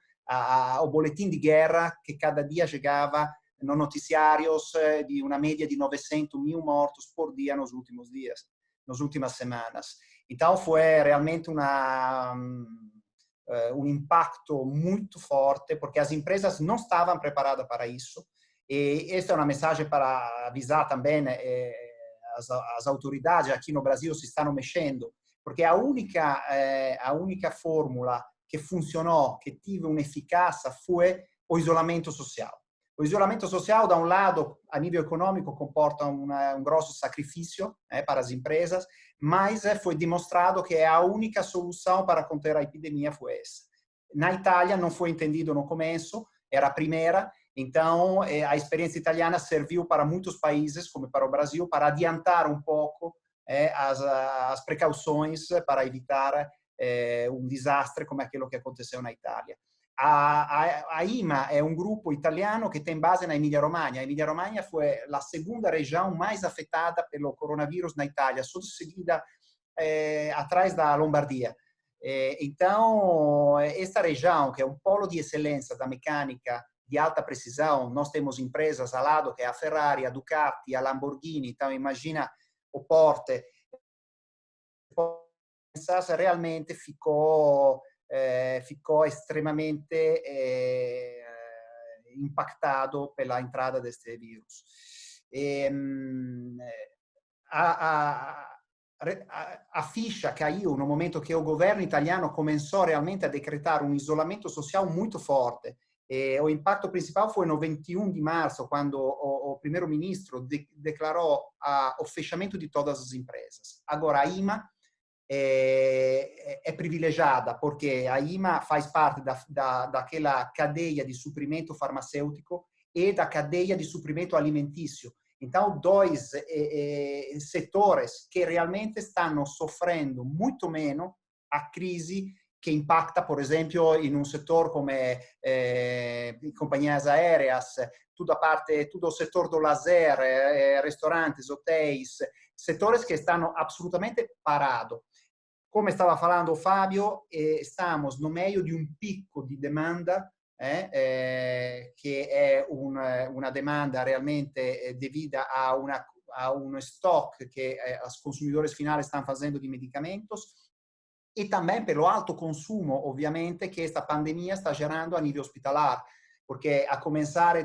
o boletim de guerra que cada dia chegava nos noticiários de uma média de 900.000 mortos por dia nos últimos dias, nas últimas semanas. Então, foi realmente um impacto muito forte, porque as empresas não estavam preparadas para isso. E esta é uma mensagem para avisar também as autoridades aqui no Brasil se estão mexendo, porque a única fórmula que funcionou, que teve uma eficácia, foi o isolamento social. O isolamento social, da um lado, a nível econômico, comporta um grosso sacrifício para as empresas, mas foi demonstrado que a única solução para conter a epidemia foi essa. Na Itália, não foi entendido no começo, era a primeira, então a experiência italiana serviu para muitos países, como para o Brasil, para adiantar um pouco as precauções para evitar um desastre come aquilo que aconteceu na Itália. A IMA é um grupo italiano que tem base na Emília-Romagna. A Emília-Romagna foi a segunda região mais afetada pelo coronavírus na Itália, só seguida atrás da Lombardia. Então, esta região, que é um polo de excelência da mecânica de alta precisão, nós temos empresas ao lado, que é a Ferrari, a Ducati, a Lamborghini. Então, imagina o Porsche. Realmente ficou estremamente impactado pela entrada deste vírus. A ficha caiu no momento que o governo italiano começou realmente a decretar um isolamento social muito forte. O impacto principal foi no 21 de março, quando o primeiro-ministro declarou o fechamento de todas as empresas. Agora, a IMA é privilegiada, porque a IMA faz parte daquela cadeia de suprimento farmacêutico e da cadeia de suprimento alimentício. Então, dois setores que realmente stanno soffrendo muito menos a crise que impacta, por exemplo, in un settore come companhias aéreas, tutto o settore do lazer, restaurantes, hotéis, setores que stanno absolutamente parados. Come stava falando Fabio, estamos no meio di un picco di demanda, che è una demanda realmente devida a uno stock che os consumidores finais estão fazendo de medicamentos, e também pelo alto consumo, ovviamente, che esta pandemia sta gerando a nível hospitalar, porque a começar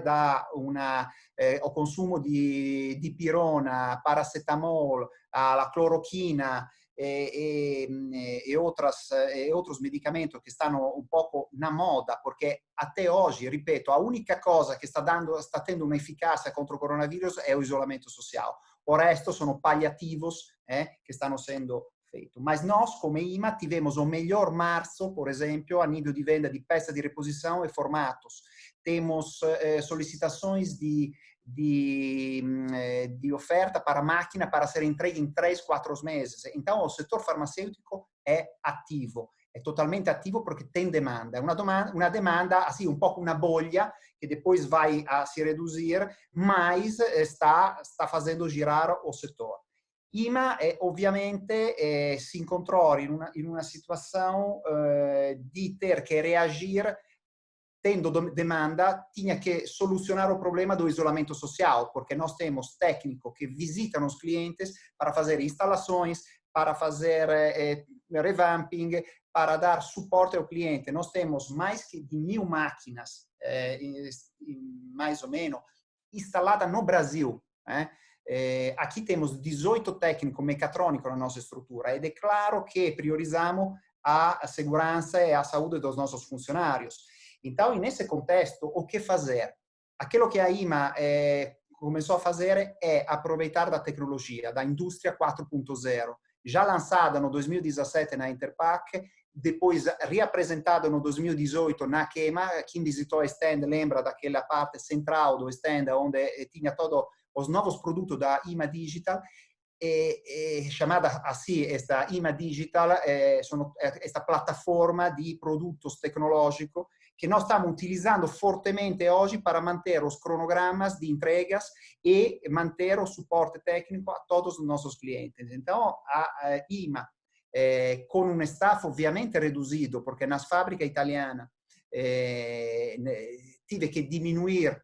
o consumo di dipirona, paracetamol, la cloroquina e outros medicamentos che stanno un poco na moda, perché até hoje, ripeto, a única cosa che sta tendo un'efficacia contro o coronavírus è o isolamento social. O resto sono paliativos che stanno sendo feito. Mas nós, como IMA, tivemos o melhor março, por exemplo, a nível de venda de peças de reposição e formatos. Temos solicitações de oferta para máquina para ser entregue em 3, 4 meses. Então, o setor farmacêutico é ativo, é totalmente ativo porque tem demanda. É uma demanda, assim, um pouco uma bolha, que depois vai a se reduzir, mas está fazendo girar o setor. IMA, ovviamente, si incontrò in una situação di ter que reagir, tendo demanda, tinha que solucionar o problema do isolamento social, porque nós temos técnicos que visitam os clientes para fazer instalações, para fazer revamping, para dar suporte ao cliente. Nós temos mais de 1000 máquinas, mais ou menos, instaladas no Brasil. Aqui temos 18 técnicos mecatrônicos na nossa estrutura, ed è claro que priorizamos a segurança e a saúde dos nossos funcionários. Então, nesse contexto, o que fazer? Aquilo que a IMA começou a fazer é aproveitar da tecnologia, da indústria 4.0, já lançada no 2017 na Interpack, depois reapresentada no 2018 na Chema. Quem visitou o stand lembra daquela parte central do stand, onde tinha todos os novos produtos da IMA Digital, chamada assim, esta IMA Digital, esta plataforma de produtos tecnológicos que nós estamos utilizando fortemente hoje para manter os cronogramas de entregas e manter o suporte técnico a todos os nossos clientes. Então, a IMA, com um staff ovviamente reduzido, porque nas fábricas italianas tive que diminuir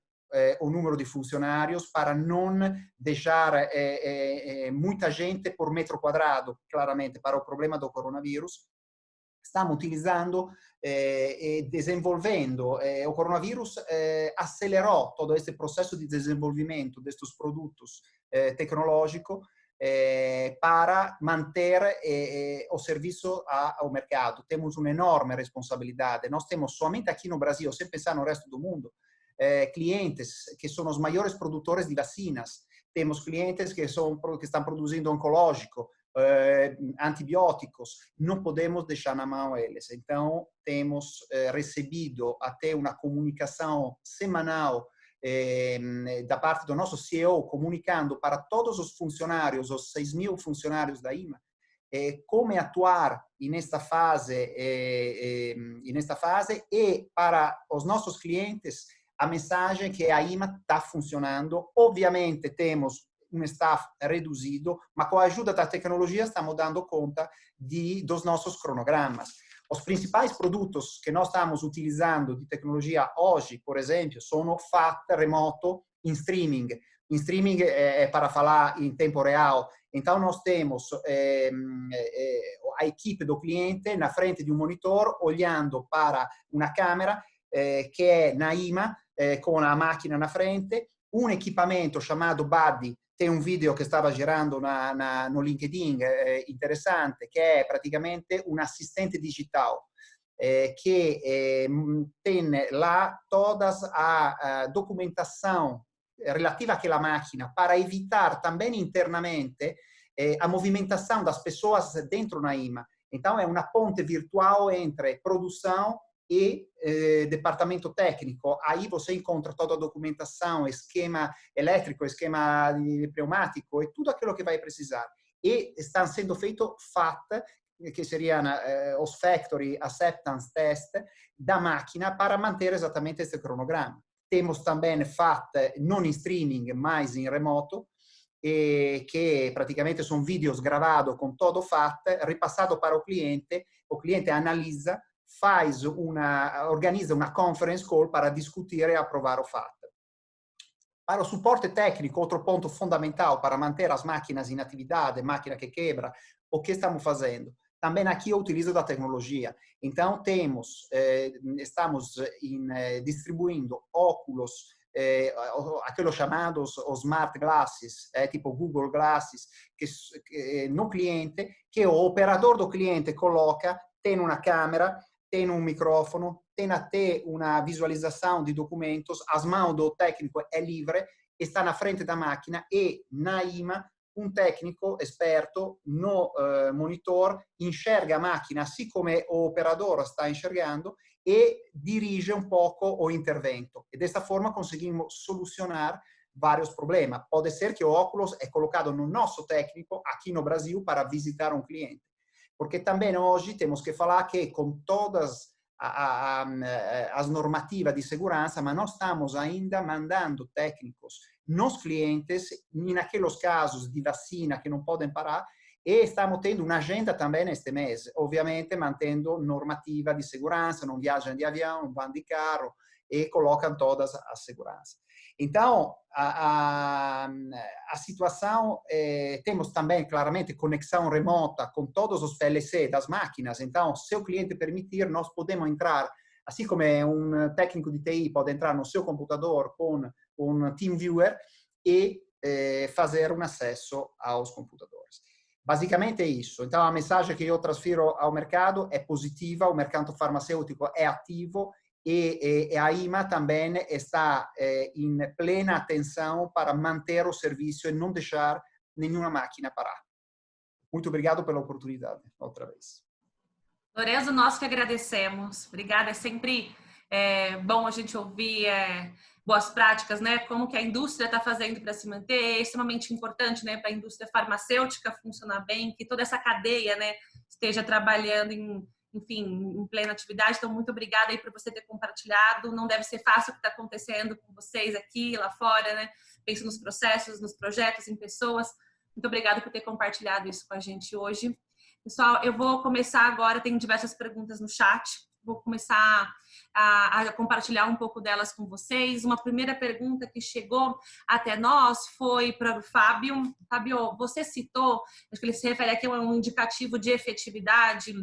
o número de funcionários para não deixar muita gente por metro quadrado, claramente, para o problema do coronavírus. Estamos utilizando e desenvolvendo. O coronavírus acelerou todo esse processo de desenvolvimento destes produtos tecnológicos para manter o serviço ao mercado. Temos uma enorme responsabilidade. Nós temos somente aqui no Brasil, sem pensar no resto do mundo, clientes que são os maiores produtores de vacinas. Temos clientes que estão produzindo oncológico, antibióticos. Não podemos deixar na mão eles. Então, temos recebido até uma comunicação semanal da parte do nosso CEO, comunicando para todos os funcionários, os 6.000 funcionários da IMA, come atuar nesta fase e para os nossos clientes a mensagem que a IMA está funcionando. Obviamente temos um staff reduzido, mas com a ajuda da tecnologia estamos dando conta dos nossos cronogramas. Os principais produtos que nós estamos utilizando de tecnologia hoje, por exemplo, sono FAT remoto em streaming. Em streaming é para falar em tempo real. Então, nós temos a equipe do cliente na frente de um monitor, olhando para uma câmera que é na IMA, com a máquina na frente, um equipamento chamado Buddy. Tem um vídeo que estava girando no LinkedIn interessante, que é praticamente um assistente digital que tem lá toda a documentação relativa àquela máquina para evitar também internamente a movimentação das pessoas dentro da IMA. Então, é uma ponte virtual entre produção e departamento técnico. Aí você encontra toda a documentação, esquema elétrico, esquema de pneumático e tudo aquilo que vai precisar. E estão sendo feitos FAT, que seriam os Factory Acceptance Test da máquina para manter exatamente esse cronograma. Temos também FAT não em streaming, mas em remoto, que praticamente são vídeos gravados com todo o FAT, repassado para o cliente analisa, organiza uma conference call para discutir e aprovar o FAT. Para o suporte técnico, outro ponto fundamental para manter as máquinas em atividade, máquina que quebra, o que estamos fazendo? Também aqui o utilizo da tecnologia. Então, estamos distribuindo óculos, aqueles chamados os smart glasses, tipo Google Glasses, no cliente, que o operador do cliente coloca, tem uma câmera, tem um micrófono, tem até uma visualização de documentos, as mãos do técnico é livre, está na frente da máquina e na IMA um técnico esperto no monitor enxerga a máquina assim come o operador está enxergando e dirige um pouco o intervento. E dessa forma conseguimos solucionar vários problemas. Pode ser que o óculos é colocado no nosso técnico aqui no Brasil para visitar um cliente. Porque também hoje temos que falar que com todas as normativas de segurança, mas nós estamos ainda mandando técnicos nos clientes, naqueles casos de vacina que não podem parar, e estamos tendo uma agenda também neste mês, obviamente mantendo normativa de segurança, não viajam de avião, não vão de carro, e colocam todas as seguranças. Então, a situação, temos também claramente conexão remota com todos os PLC das máquinas, então, se o cliente permitir, nós podemos entrar, assim como um técnico de TI pode entrar no seu computador com um TeamViewer e fazer um acesso aos computadores. Basicamente é isso. Então, a mensagem que eu transfiro ao mercado é positiva, o mercado farmacêutico é ativo, e a IMA também está em plena atenção para manter o serviço e não deixar nenhuma máquina parar. Muito obrigado pela oportunidade, outra vez. Lorenzo, nós que agradecemos. Obrigada, é sempre bom a gente ouvir boas práticas, né? Como que a indústria está fazendo para se manter, é extremamente importante, né, para a indústria farmacêutica funcionar bem, que toda essa cadeia, né, esteja trabalhando em plena atividade. Então, muito obrigada aí por você ter compartilhado. Não deve ser fácil o que está acontecendo com vocês aqui, lá fora, né? Penso nos processos, nos projetos, em pessoas. Muito obrigada por ter compartilhado isso com a gente hoje. Pessoal, eu vou começar agora, tem diversas perguntas no chat. Vou começar a compartilhar um pouco delas com vocês. Uma primeira pergunta que chegou até nós foi para o Fábio. Fábio, você citou, acho que ele se refere aqui a um indicativo de efetividade,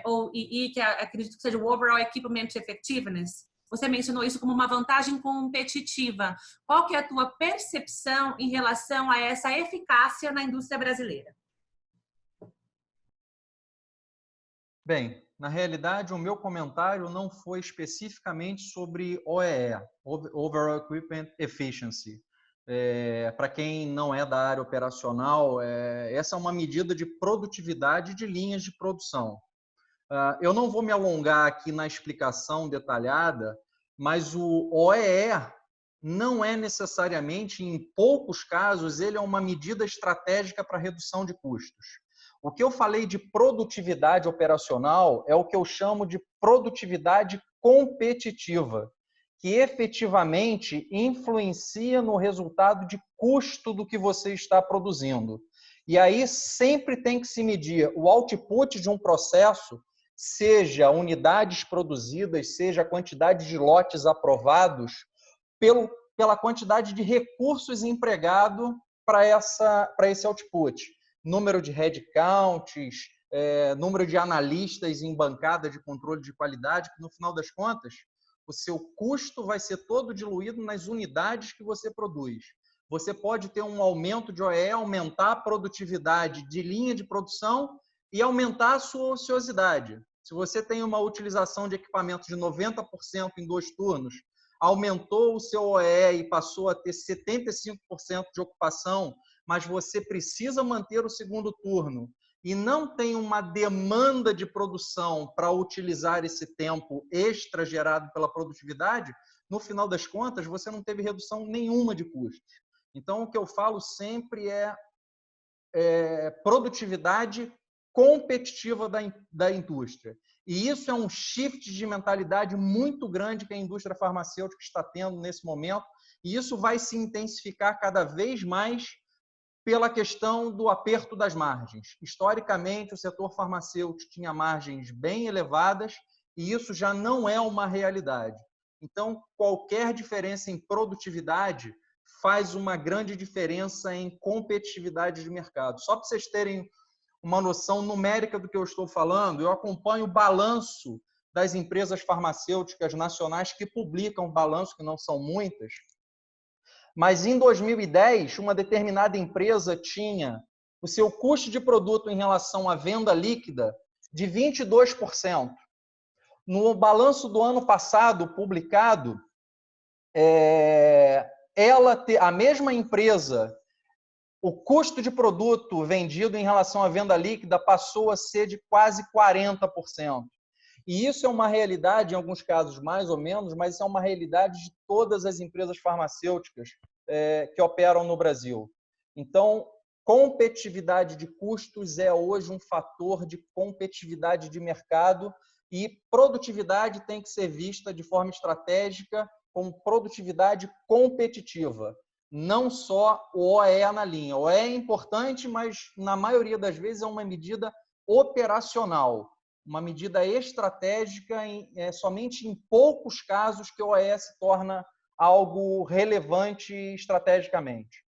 ou II, que acredito que seja o Overall Equipment Effectiveness. Você mencionou isso como uma vantagem competitiva. Qual que é a tua percepção em relação a essa eficácia na indústria brasileira? Bem, na realidade, o meu comentário não foi especificamente sobre OEE, Overall Equipment Efficiency. Para quem não é da área operacional, essa é uma medida de produtividade de linhas de produção. Eu não vou me alongar aqui na explicação detalhada, mas o OEE não é necessariamente, em poucos casos, ele é uma medida estratégica para redução de custos. O que eu falei de produtividade operacional é o que eu chamo de produtividade competitiva, que efetivamente influencia no resultado de custo do que você está produzindo. E aí sempre tem que se medir o output de um processo, seja unidades produzidas, seja a quantidade de lotes aprovados, pela quantidade de recursos empregados para esse output. Número de headcounts, número de analistas em bancada de controle de qualidade, que no final das contas, o seu custo vai ser todo diluído nas unidades que você produz. Você pode ter um aumento de OEE, aumentar a produtividade de linha de produção e aumentar a sua ociosidade. Se você tem uma utilização de equipamento de 90% em 2 turnos, aumentou o seu OEE e passou a ter 75% de ocupação, mas você precisa manter o segundo turno e não tem uma demanda de produção para utilizar esse tempo extra gerado pela produtividade, no final das contas, você não teve redução nenhuma de custos. Então, o que eu falo sempre é produtividade competitiva da indústria. E isso é um shift de mentalidade muito grande que a indústria farmacêutica está tendo nesse momento, e isso vai se intensificar cada vez mais pela questão do aperto das margens. Historicamente, o setor farmacêutico tinha margens bem elevadas e isso já não é uma realidade. Então, qualquer diferença em produtividade faz uma grande diferença em competitividade de mercado. Só para vocês terem uma noção numérica do que eu estou falando, eu acompanho o balanço das empresas farmacêuticas nacionais que publicam balanço, que não são muitas, mas em 2010, uma determinada empresa tinha o seu custo de produto em relação à venda líquida de 22%. No balanço do ano passado, publicado, a mesma empresa, o custo de produto vendido em relação à venda líquida passou a ser de quase 40%. E isso é uma realidade, em alguns casos mais ou menos, mas isso é uma realidade de todas as empresas farmacêuticas que operam no Brasil. Então, competitividade de custos é hoje um fator de competitividade de mercado e produtividade tem que ser vista de forma estratégica como produtividade competitiva, não só o OE na linha. O OE é importante, mas na maioria das vezes é uma medida operacional. Uma medida estratégica, somente em poucos casos que o OE se torna algo relevante estrategicamente.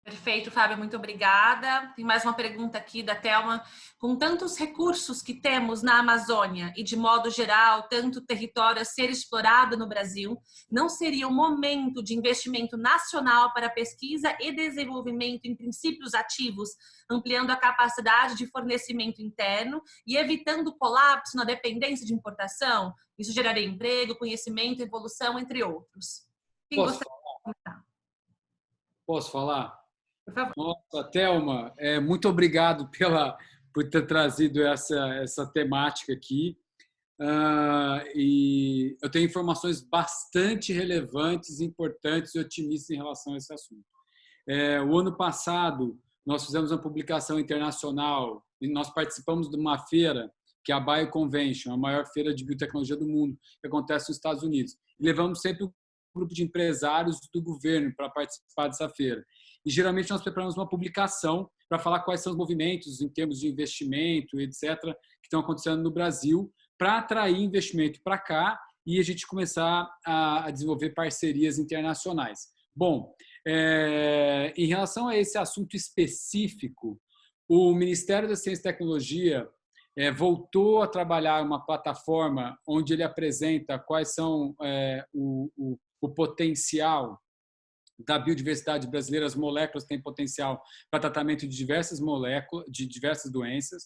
Perfeito, Fábio, muito obrigada. Tem mais uma pergunta aqui da Thelma. Com tantos recursos que temos na Amazônia e, de modo geral, tanto território a ser explorado no Brasil, não seria um momento de investimento nacional para pesquisa e desenvolvimento em princípios ativos, ampliando a capacidade de fornecimento interno e evitando colapso na dependência de importação? Isso geraria emprego, conhecimento, evolução, entre outros. Quem gostaria de comentar? Posso falar? Por favor. Nossa, Thelma, muito obrigado por ter trazido essa temática aqui. E eu tenho informações bastante relevantes, importantes e otimistas em relação a esse assunto. O ano passado, nós fizemos uma publicação internacional e nós participamos de uma feira, que é a Bioconvention, a maior feira de biotecnologia do mundo, que acontece nos Estados Unidos. E levamos sempre um grupo de empresários do governo para participar dessa feira. E geralmente nós preparamos uma publicação para falar quais são os movimentos em termos de investimento, etc., que estão acontecendo no Brasil, para atrair investimento para cá e a gente começar a desenvolver parcerias internacionais. Bom, em relação a esse assunto específico, o Ministério da Ciência e Tecnologia voltou a trabalhar uma plataforma onde ele apresenta quais são o potencial da biodiversidade brasileira. As moléculas têm potencial para tratamento de diversas moléculas, de diversas doenças.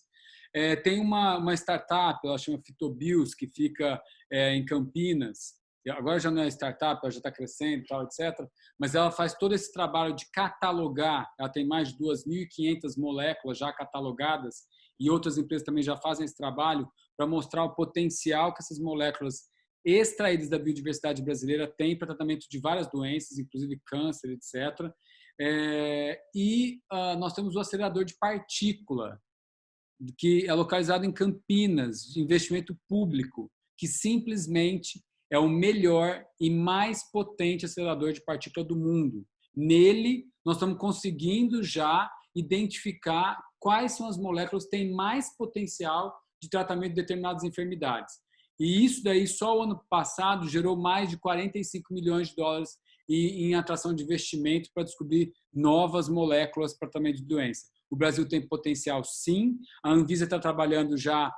Tem uma startup, ela chama Fitobios, que fica em Campinas. Agora já não é startup, ela já está crescendo, tal, etc. Mas ela faz todo esse trabalho de catalogar. Ela tem mais de 2.500 moléculas já catalogadas e outras empresas também já fazem esse trabalho para mostrar o potencial que essas moléculas extraídas da biodiversidade brasileira têm para tratamento de várias doenças, inclusive câncer, etc. Nós temos o acelerador de partícula, que é localizado em Campinas, de investimento público, que simplesmente é o melhor e mais potente acelerador de partícula do mundo. Nele, nós estamos conseguindo já identificar quais são as moléculas que têm mais potencial de tratamento de determinadas enfermidades. E isso daí, só o ano passado, gerou mais de 45 milhões de dólares em atração de investimento para descobrir novas moléculas para tratamento de doença. O Brasil tem potencial, sim. A Anvisa está trabalhando já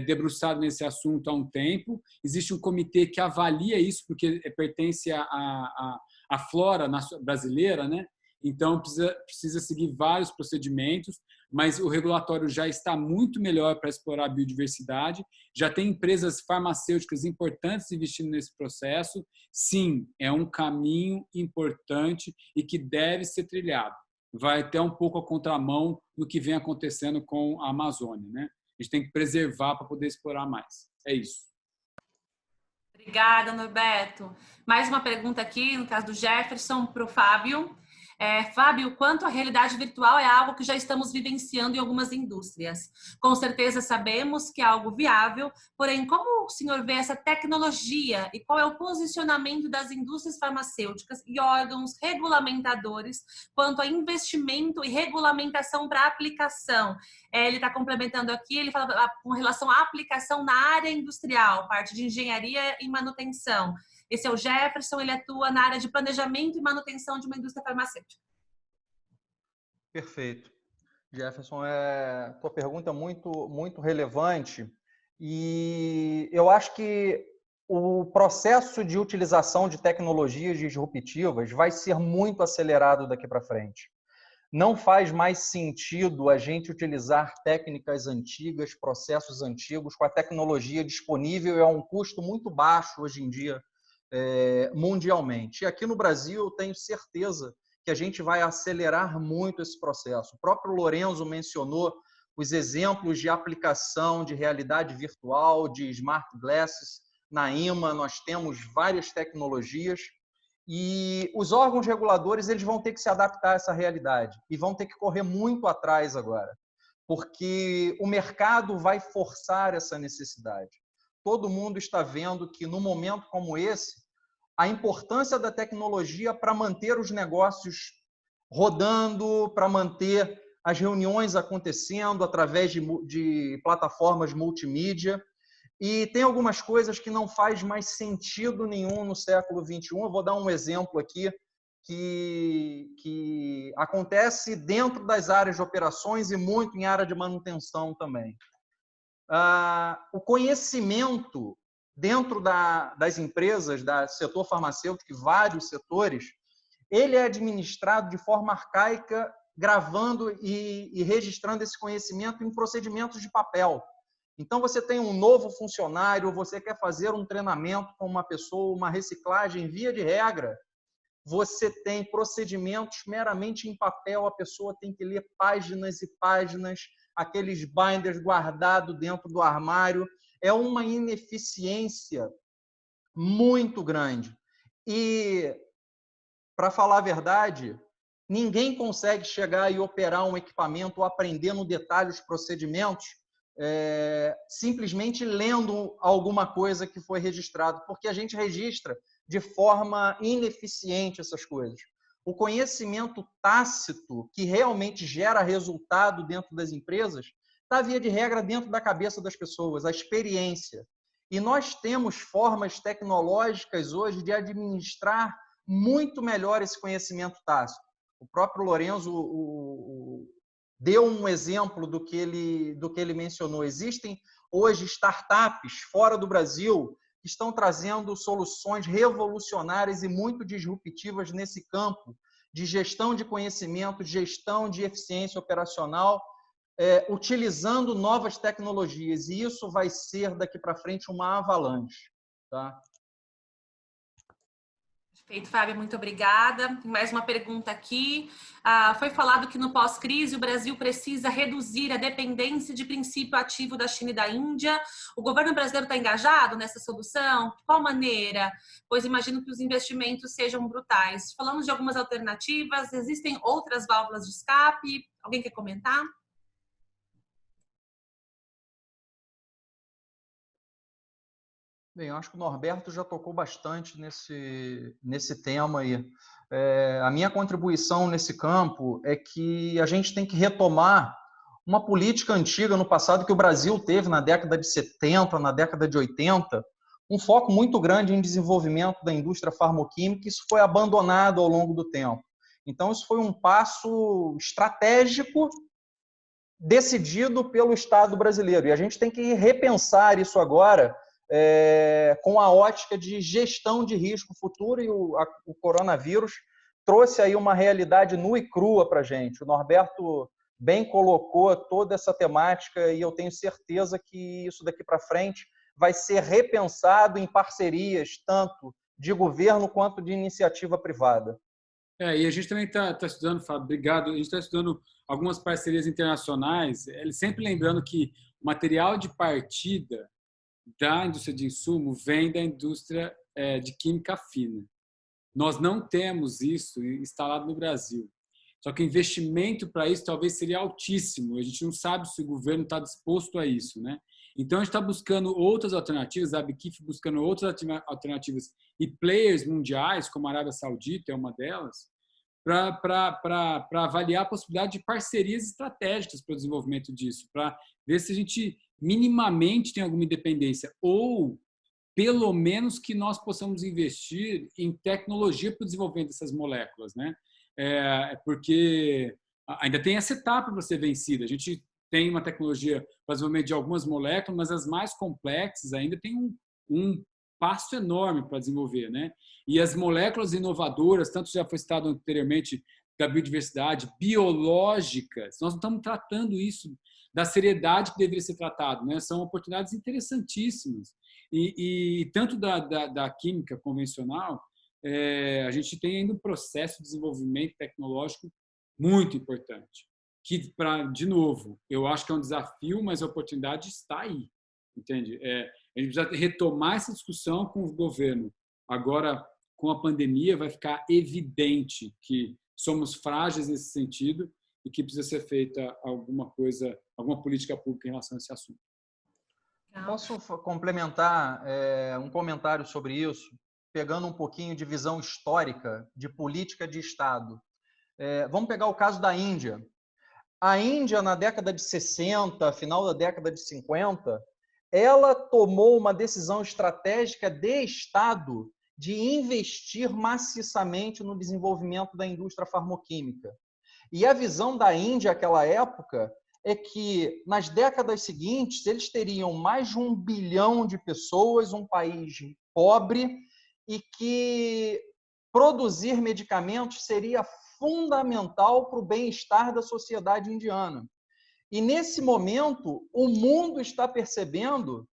debruçado nesse assunto há um tempo. Existe um comitê que avalia isso, porque pertence à flora brasileira, né? Então, precisa seguir vários procedimentos, mas o regulatório já está muito melhor para explorar a biodiversidade. Já tem empresas farmacêuticas importantes investindo nesse processo. Sim, é um caminho importante e que deve ser trilhado. Vai até um pouco a contramão do que vem acontecendo com a Amazônia, né? A gente tem que preservar para poder explorar mais. É isso. Obrigada, Norberto. Mais uma pergunta aqui, no caso do Jefferson, para o Fábio. Fábio, quanto à realidade virtual é algo que já estamos vivenciando em algumas indústrias. Com certeza sabemos que é algo viável, porém, como o senhor vê essa tecnologia e qual é o posicionamento das indústrias farmacêuticas e órgãos regulamentadores quanto a investimento e regulamentação para aplicação? Ele está complementando aqui, ele fala com relação à aplicação na área industrial, parte de engenharia e manutenção. Esse é o Jefferson, ele atua na área de planejamento e manutenção de uma indústria farmacêutica. Perfeito. Jefferson, tua pergunta é muito relevante e eu acho que o processo de utilização de tecnologias disruptivas vai ser muito acelerado daqui para frente. Não faz mais sentido a gente utilizar técnicas antigas, processos antigos, com a tecnologia disponível e a um custo muito baixo hoje em dia, mundialmente. E aqui no Brasil, eu tenho certeza que a gente vai acelerar muito esse processo. O próprio Lorenzo mencionou os exemplos de aplicação de realidade virtual, de smart glasses. Na IMA, nós temos várias tecnologias e os órgãos reguladores eles vão ter que se adaptar a essa realidade e vão ter que correr muito atrás agora, porque o mercado vai forçar essa necessidade. Todo mundo está vendo que, num momento como esse, a importância da tecnologia para manter os negócios rodando, para manter as reuniões acontecendo através de plataformas multimídia. E tem algumas coisas que não faz mais sentido nenhum no século XXI. Eu vou dar um exemplo aqui que acontece dentro das áreas de operações e muito em área de manutenção também. O conhecimento dentro das empresas, do setor farmacêutico e vários setores, ele é administrado de forma arcaica, gravando e registrando esse conhecimento em procedimentos de papel. Então, você tem um novo funcionário, você quer fazer um treinamento com uma pessoa, uma reciclagem, via de regra, você tem procedimentos meramente em papel, a pessoa tem que ler páginas e páginas, aqueles binders guardados dentro do armário. É uma ineficiência muito grande. E, para falar a verdade, ninguém consegue chegar e operar um equipamento ou aprender no detalhe os procedimentos simplesmente lendo alguma coisa que foi registrado, porque a gente registra de forma ineficiente essas coisas. O conhecimento tácito, que realmente gera resultado dentro das empresas, está, via de regra, dentro da cabeça das pessoas, a experiência. E nós temos formas tecnológicas hoje de administrar muito melhor esse conhecimento tácito. O próprio Lorenzo deu um exemplo do que ele mencionou. Existem hoje startups fora do Brasil que estão trazendo soluções revolucionárias e muito disruptivas nesse campo de gestão de conhecimento, gestão de eficiência operacional, utilizando novas tecnologias. E isso vai ser, daqui para frente, uma avalanche. Tá? Perfeito, Fábio, muito obrigada. Mais uma pergunta aqui. Foi falado que no pós-crise o Brasil precisa reduzir a dependência de princípio ativo da China e da Índia. O governo brasileiro está engajado nessa solução? De qual maneira? Pois imagino que os investimentos sejam brutais. Falamos de algumas alternativas, existem outras válvulas de escape? Alguém quer comentar? Bem, eu acho que o Norberto já tocou bastante nesse tema aí. A minha contribuição nesse campo é que a gente tem que retomar uma política antiga no passado que o Brasil teve na década de 70, na década de 80, um foco muito grande em desenvolvimento da indústria farmacêutica, e isso foi abandonado ao longo do tempo. Então, isso foi um passo estratégico decidido pelo Estado brasileiro. E a gente tem que repensar isso agora, com a ótica de gestão de risco futuro, e o coronavírus trouxe aí uma realidade nua e crua para a gente. O Norberto bem colocou toda essa temática e eu tenho certeza que isso daqui para frente vai ser repensado em parcerias, tanto de governo quanto de iniciativa privada. E a gente também está estudando, Fábio, obrigado, a gente está estudando algumas parcerias internacionais, sempre lembrando que o material de partida da indústria de insumo vem da indústria de química fina. Nós não temos isso instalado no Brasil. Só que o investimento para isso talvez seria altíssimo. A gente não sabe se o governo está disposto a isso, né? Então, a gente está buscando outras alternativas, a Abqif buscando outras alternativas e players mundiais, como a Arábia Saudita é uma delas, para avaliar a possibilidade de parcerias estratégicas para o desenvolvimento disso, para ver se a gente minimamente tem alguma independência, ou pelo menos que nós possamos investir em tecnologia para o desenvolvimento dessas moléculas, né? Porque ainda tem essa etapa para ser vencida. A gente tem uma tecnologia para o desenvolvimento de algumas moléculas, mas as mais complexas ainda tem um passo enorme para desenvolver, né? E as moléculas inovadoras, tanto já foi citado anteriormente da biodiversidade, biológicas, nós não estamos tratando isso da seriedade que deveria ser tratado, né? São oportunidades interessantíssimas. E tanto da química convencional, a gente tem ainda um processo de desenvolvimento tecnológico muito importante. Que, de novo, eu acho que é um desafio, mas a oportunidade está aí, entende? A gente precisa retomar essa discussão com o governo. Agora, com a pandemia, vai ficar evidente que somos frágeis nesse sentido e que precisa ser feita alguma coisa, alguma política pública em relação a esse assunto. Posso complementar um comentário sobre isso, pegando um pouquinho de visão histórica de política de Estado. Vamos pegar o caso da Índia. A Índia, na década de 60, final da década de 50, ela tomou uma decisão estratégica de Estado de investir maciçamente no desenvolvimento da indústria farmacêutica. E a visão da Índia naquela época é que, nas décadas seguintes, eles teriam mais de 1 bilhão de pessoas, um país pobre, e que produzir medicamentos seria fundamental para o bem-estar da sociedade indiana. E, nesse momento, o mundo está percebendo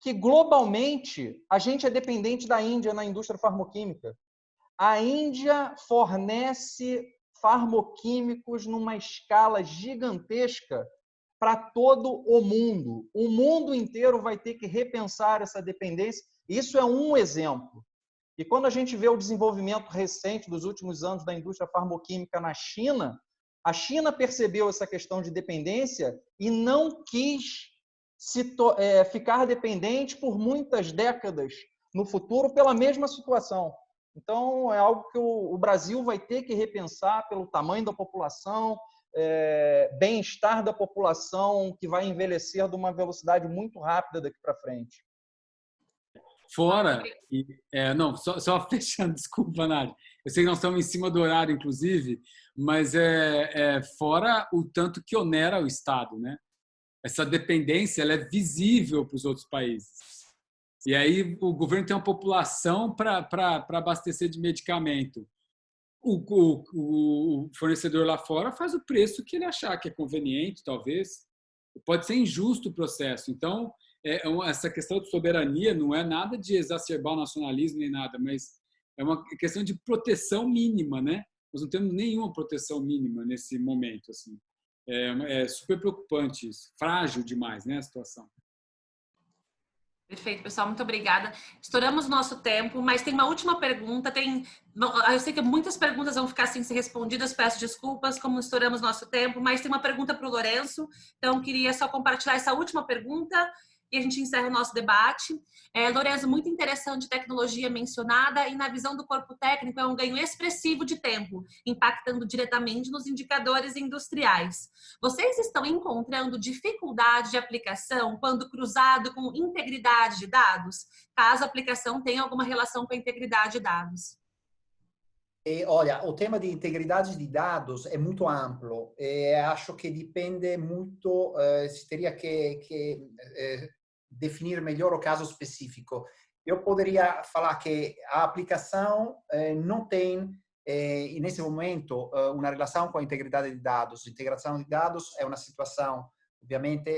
que, globalmente, a gente é dependente da Índia na indústria farmacêutica. A Índia fornece farmacêuticos numa escala gigantesca para todo o mundo. O mundo inteiro vai ter que repensar essa dependência. Isso é um exemplo. E quando a gente vê o desenvolvimento recente dos últimos anos da indústria farmacêutica na China, a China percebeu essa questão de dependência e não quis ficar dependente por muitas décadas no futuro pela mesma situação. Então, é algo que o Brasil vai ter que repensar pelo tamanho da população, bem-estar da população, que vai envelhecer de uma velocidade muito rápida daqui para frente. Fora, só fechando, desculpa, Nádia. Eu sei que nós estamos em cima do horário, inclusive, mas fora o tanto que onera o Estado, né? Essa dependência ela é visível para os outros países. E aí o governo tem uma população para abastecer de medicamento. O fornecedor lá fora faz o preço que ele achar que é conveniente, talvez. Pode ser injusto o processo. Então, essa questão de soberania não é nada de exacerbar o nacionalismo nem nada, mas é uma questão de proteção mínima, né? Nós não temos nenhuma proteção mínima nesse momento, assim. É super preocupante isso, frágil demais, né, a situação. Perfeito, pessoal, muito obrigada. Estouramos o nosso tempo, mas tem uma última pergunta. Eu sei que muitas perguntas vão ficar sem ser respondidas, peço desculpas, como estouramos nosso tempo, mas tem uma pergunta para o Lourenço, então queria só compartilhar essa última pergunta e a gente encerra o nosso debate. Lourenço, muito interessante tecnologia mencionada e na visão do corpo técnico é um ganho expressivo de tempo, impactando diretamente nos indicadores industriais. Vocês estão encontrando dificuldade de aplicação quando cruzado com integridade de dados, caso a aplicação tenha alguma relação com a integridade de dados? Olha, o tema de integridade de dados é muito amplo e acho que depende muito, se teria que definir melhor o caso específico. Eu poderia falar que a aplicação não tem, nesse momento, uma relação com a integridade de dados. Integração de dados é uma situação, obviamente,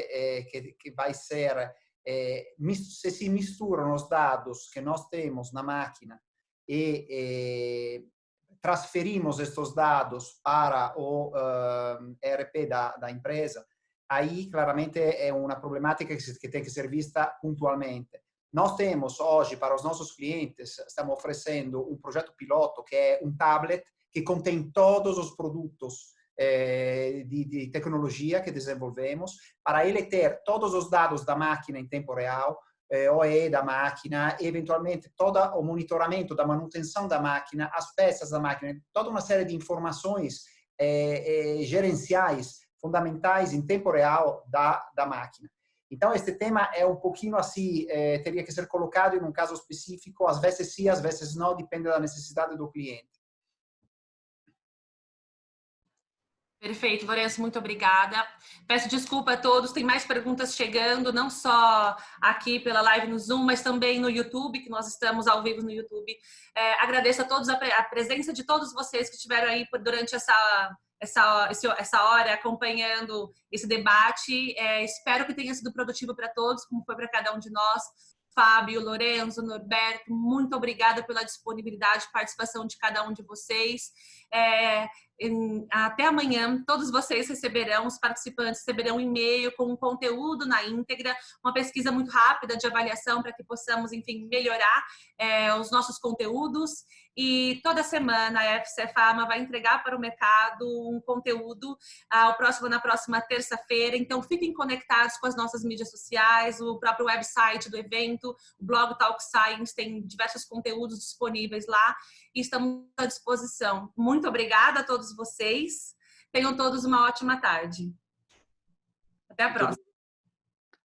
que vai ser, se se misturam os dados que nós temos na máquina e transferimos estes dados para o ERP da empresa, aí claramente é uma problemática que tem que ser vista pontualmente. Nós temos hoje, para os nossos clientes, estamos oferecendo um projeto piloto que é um tablet que contém todos os produtos de tecnologia que desenvolvemos, para ele ter todos os dados da máquina em tempo real, OE da máquina, eventualmente todo o monitoramento da manutenção da máquina, as peças da máquina, toda uma série de informações gerenciais fundamentais em tempo real da máquina. Então, este tema é um pouquinho assim, teria que ser colocado em um caso específico, às vezes sim, às vezes não, depende da necessidade do cliente. Perfeito, Lourenço, muito obrigada. Peço desculpa a todos, tem mais perguntas chegando, não só aqui pela live no Zoom, mas também no YouTube, que nós estamos ao vivo no YouTube. Agradeço a todos a presença de todos vocês que estiveram aí durante essa hora acompanhando esse debate. Espero que tenha sido produtivo para todos, como foi para cada um de nós. Fábio, Lourenço, Norberto, muito obrigada pela disponibilidade e participação de cada um de vocês. Até amanhã, todos vocês receberão, os participantes receberão um e-mail com um conteúdo na íntegra, uma pesquisa muito rápida de avaliação para que possamos, enfim, melhorar os nossos conteúdos. E toda semana a FC Pharma vai entregar para o mercado um conteúdo na próxima terça-feira. Então, fiquem conectados com as nossas mídias sociais, o próprio website do evento, o blog Talk Science, tem diversos conteúdos disponíveis lá e estamos à disposição. Muito obrigada a todos vocês. Tenham todos uma ótima tarde. Até a próxima.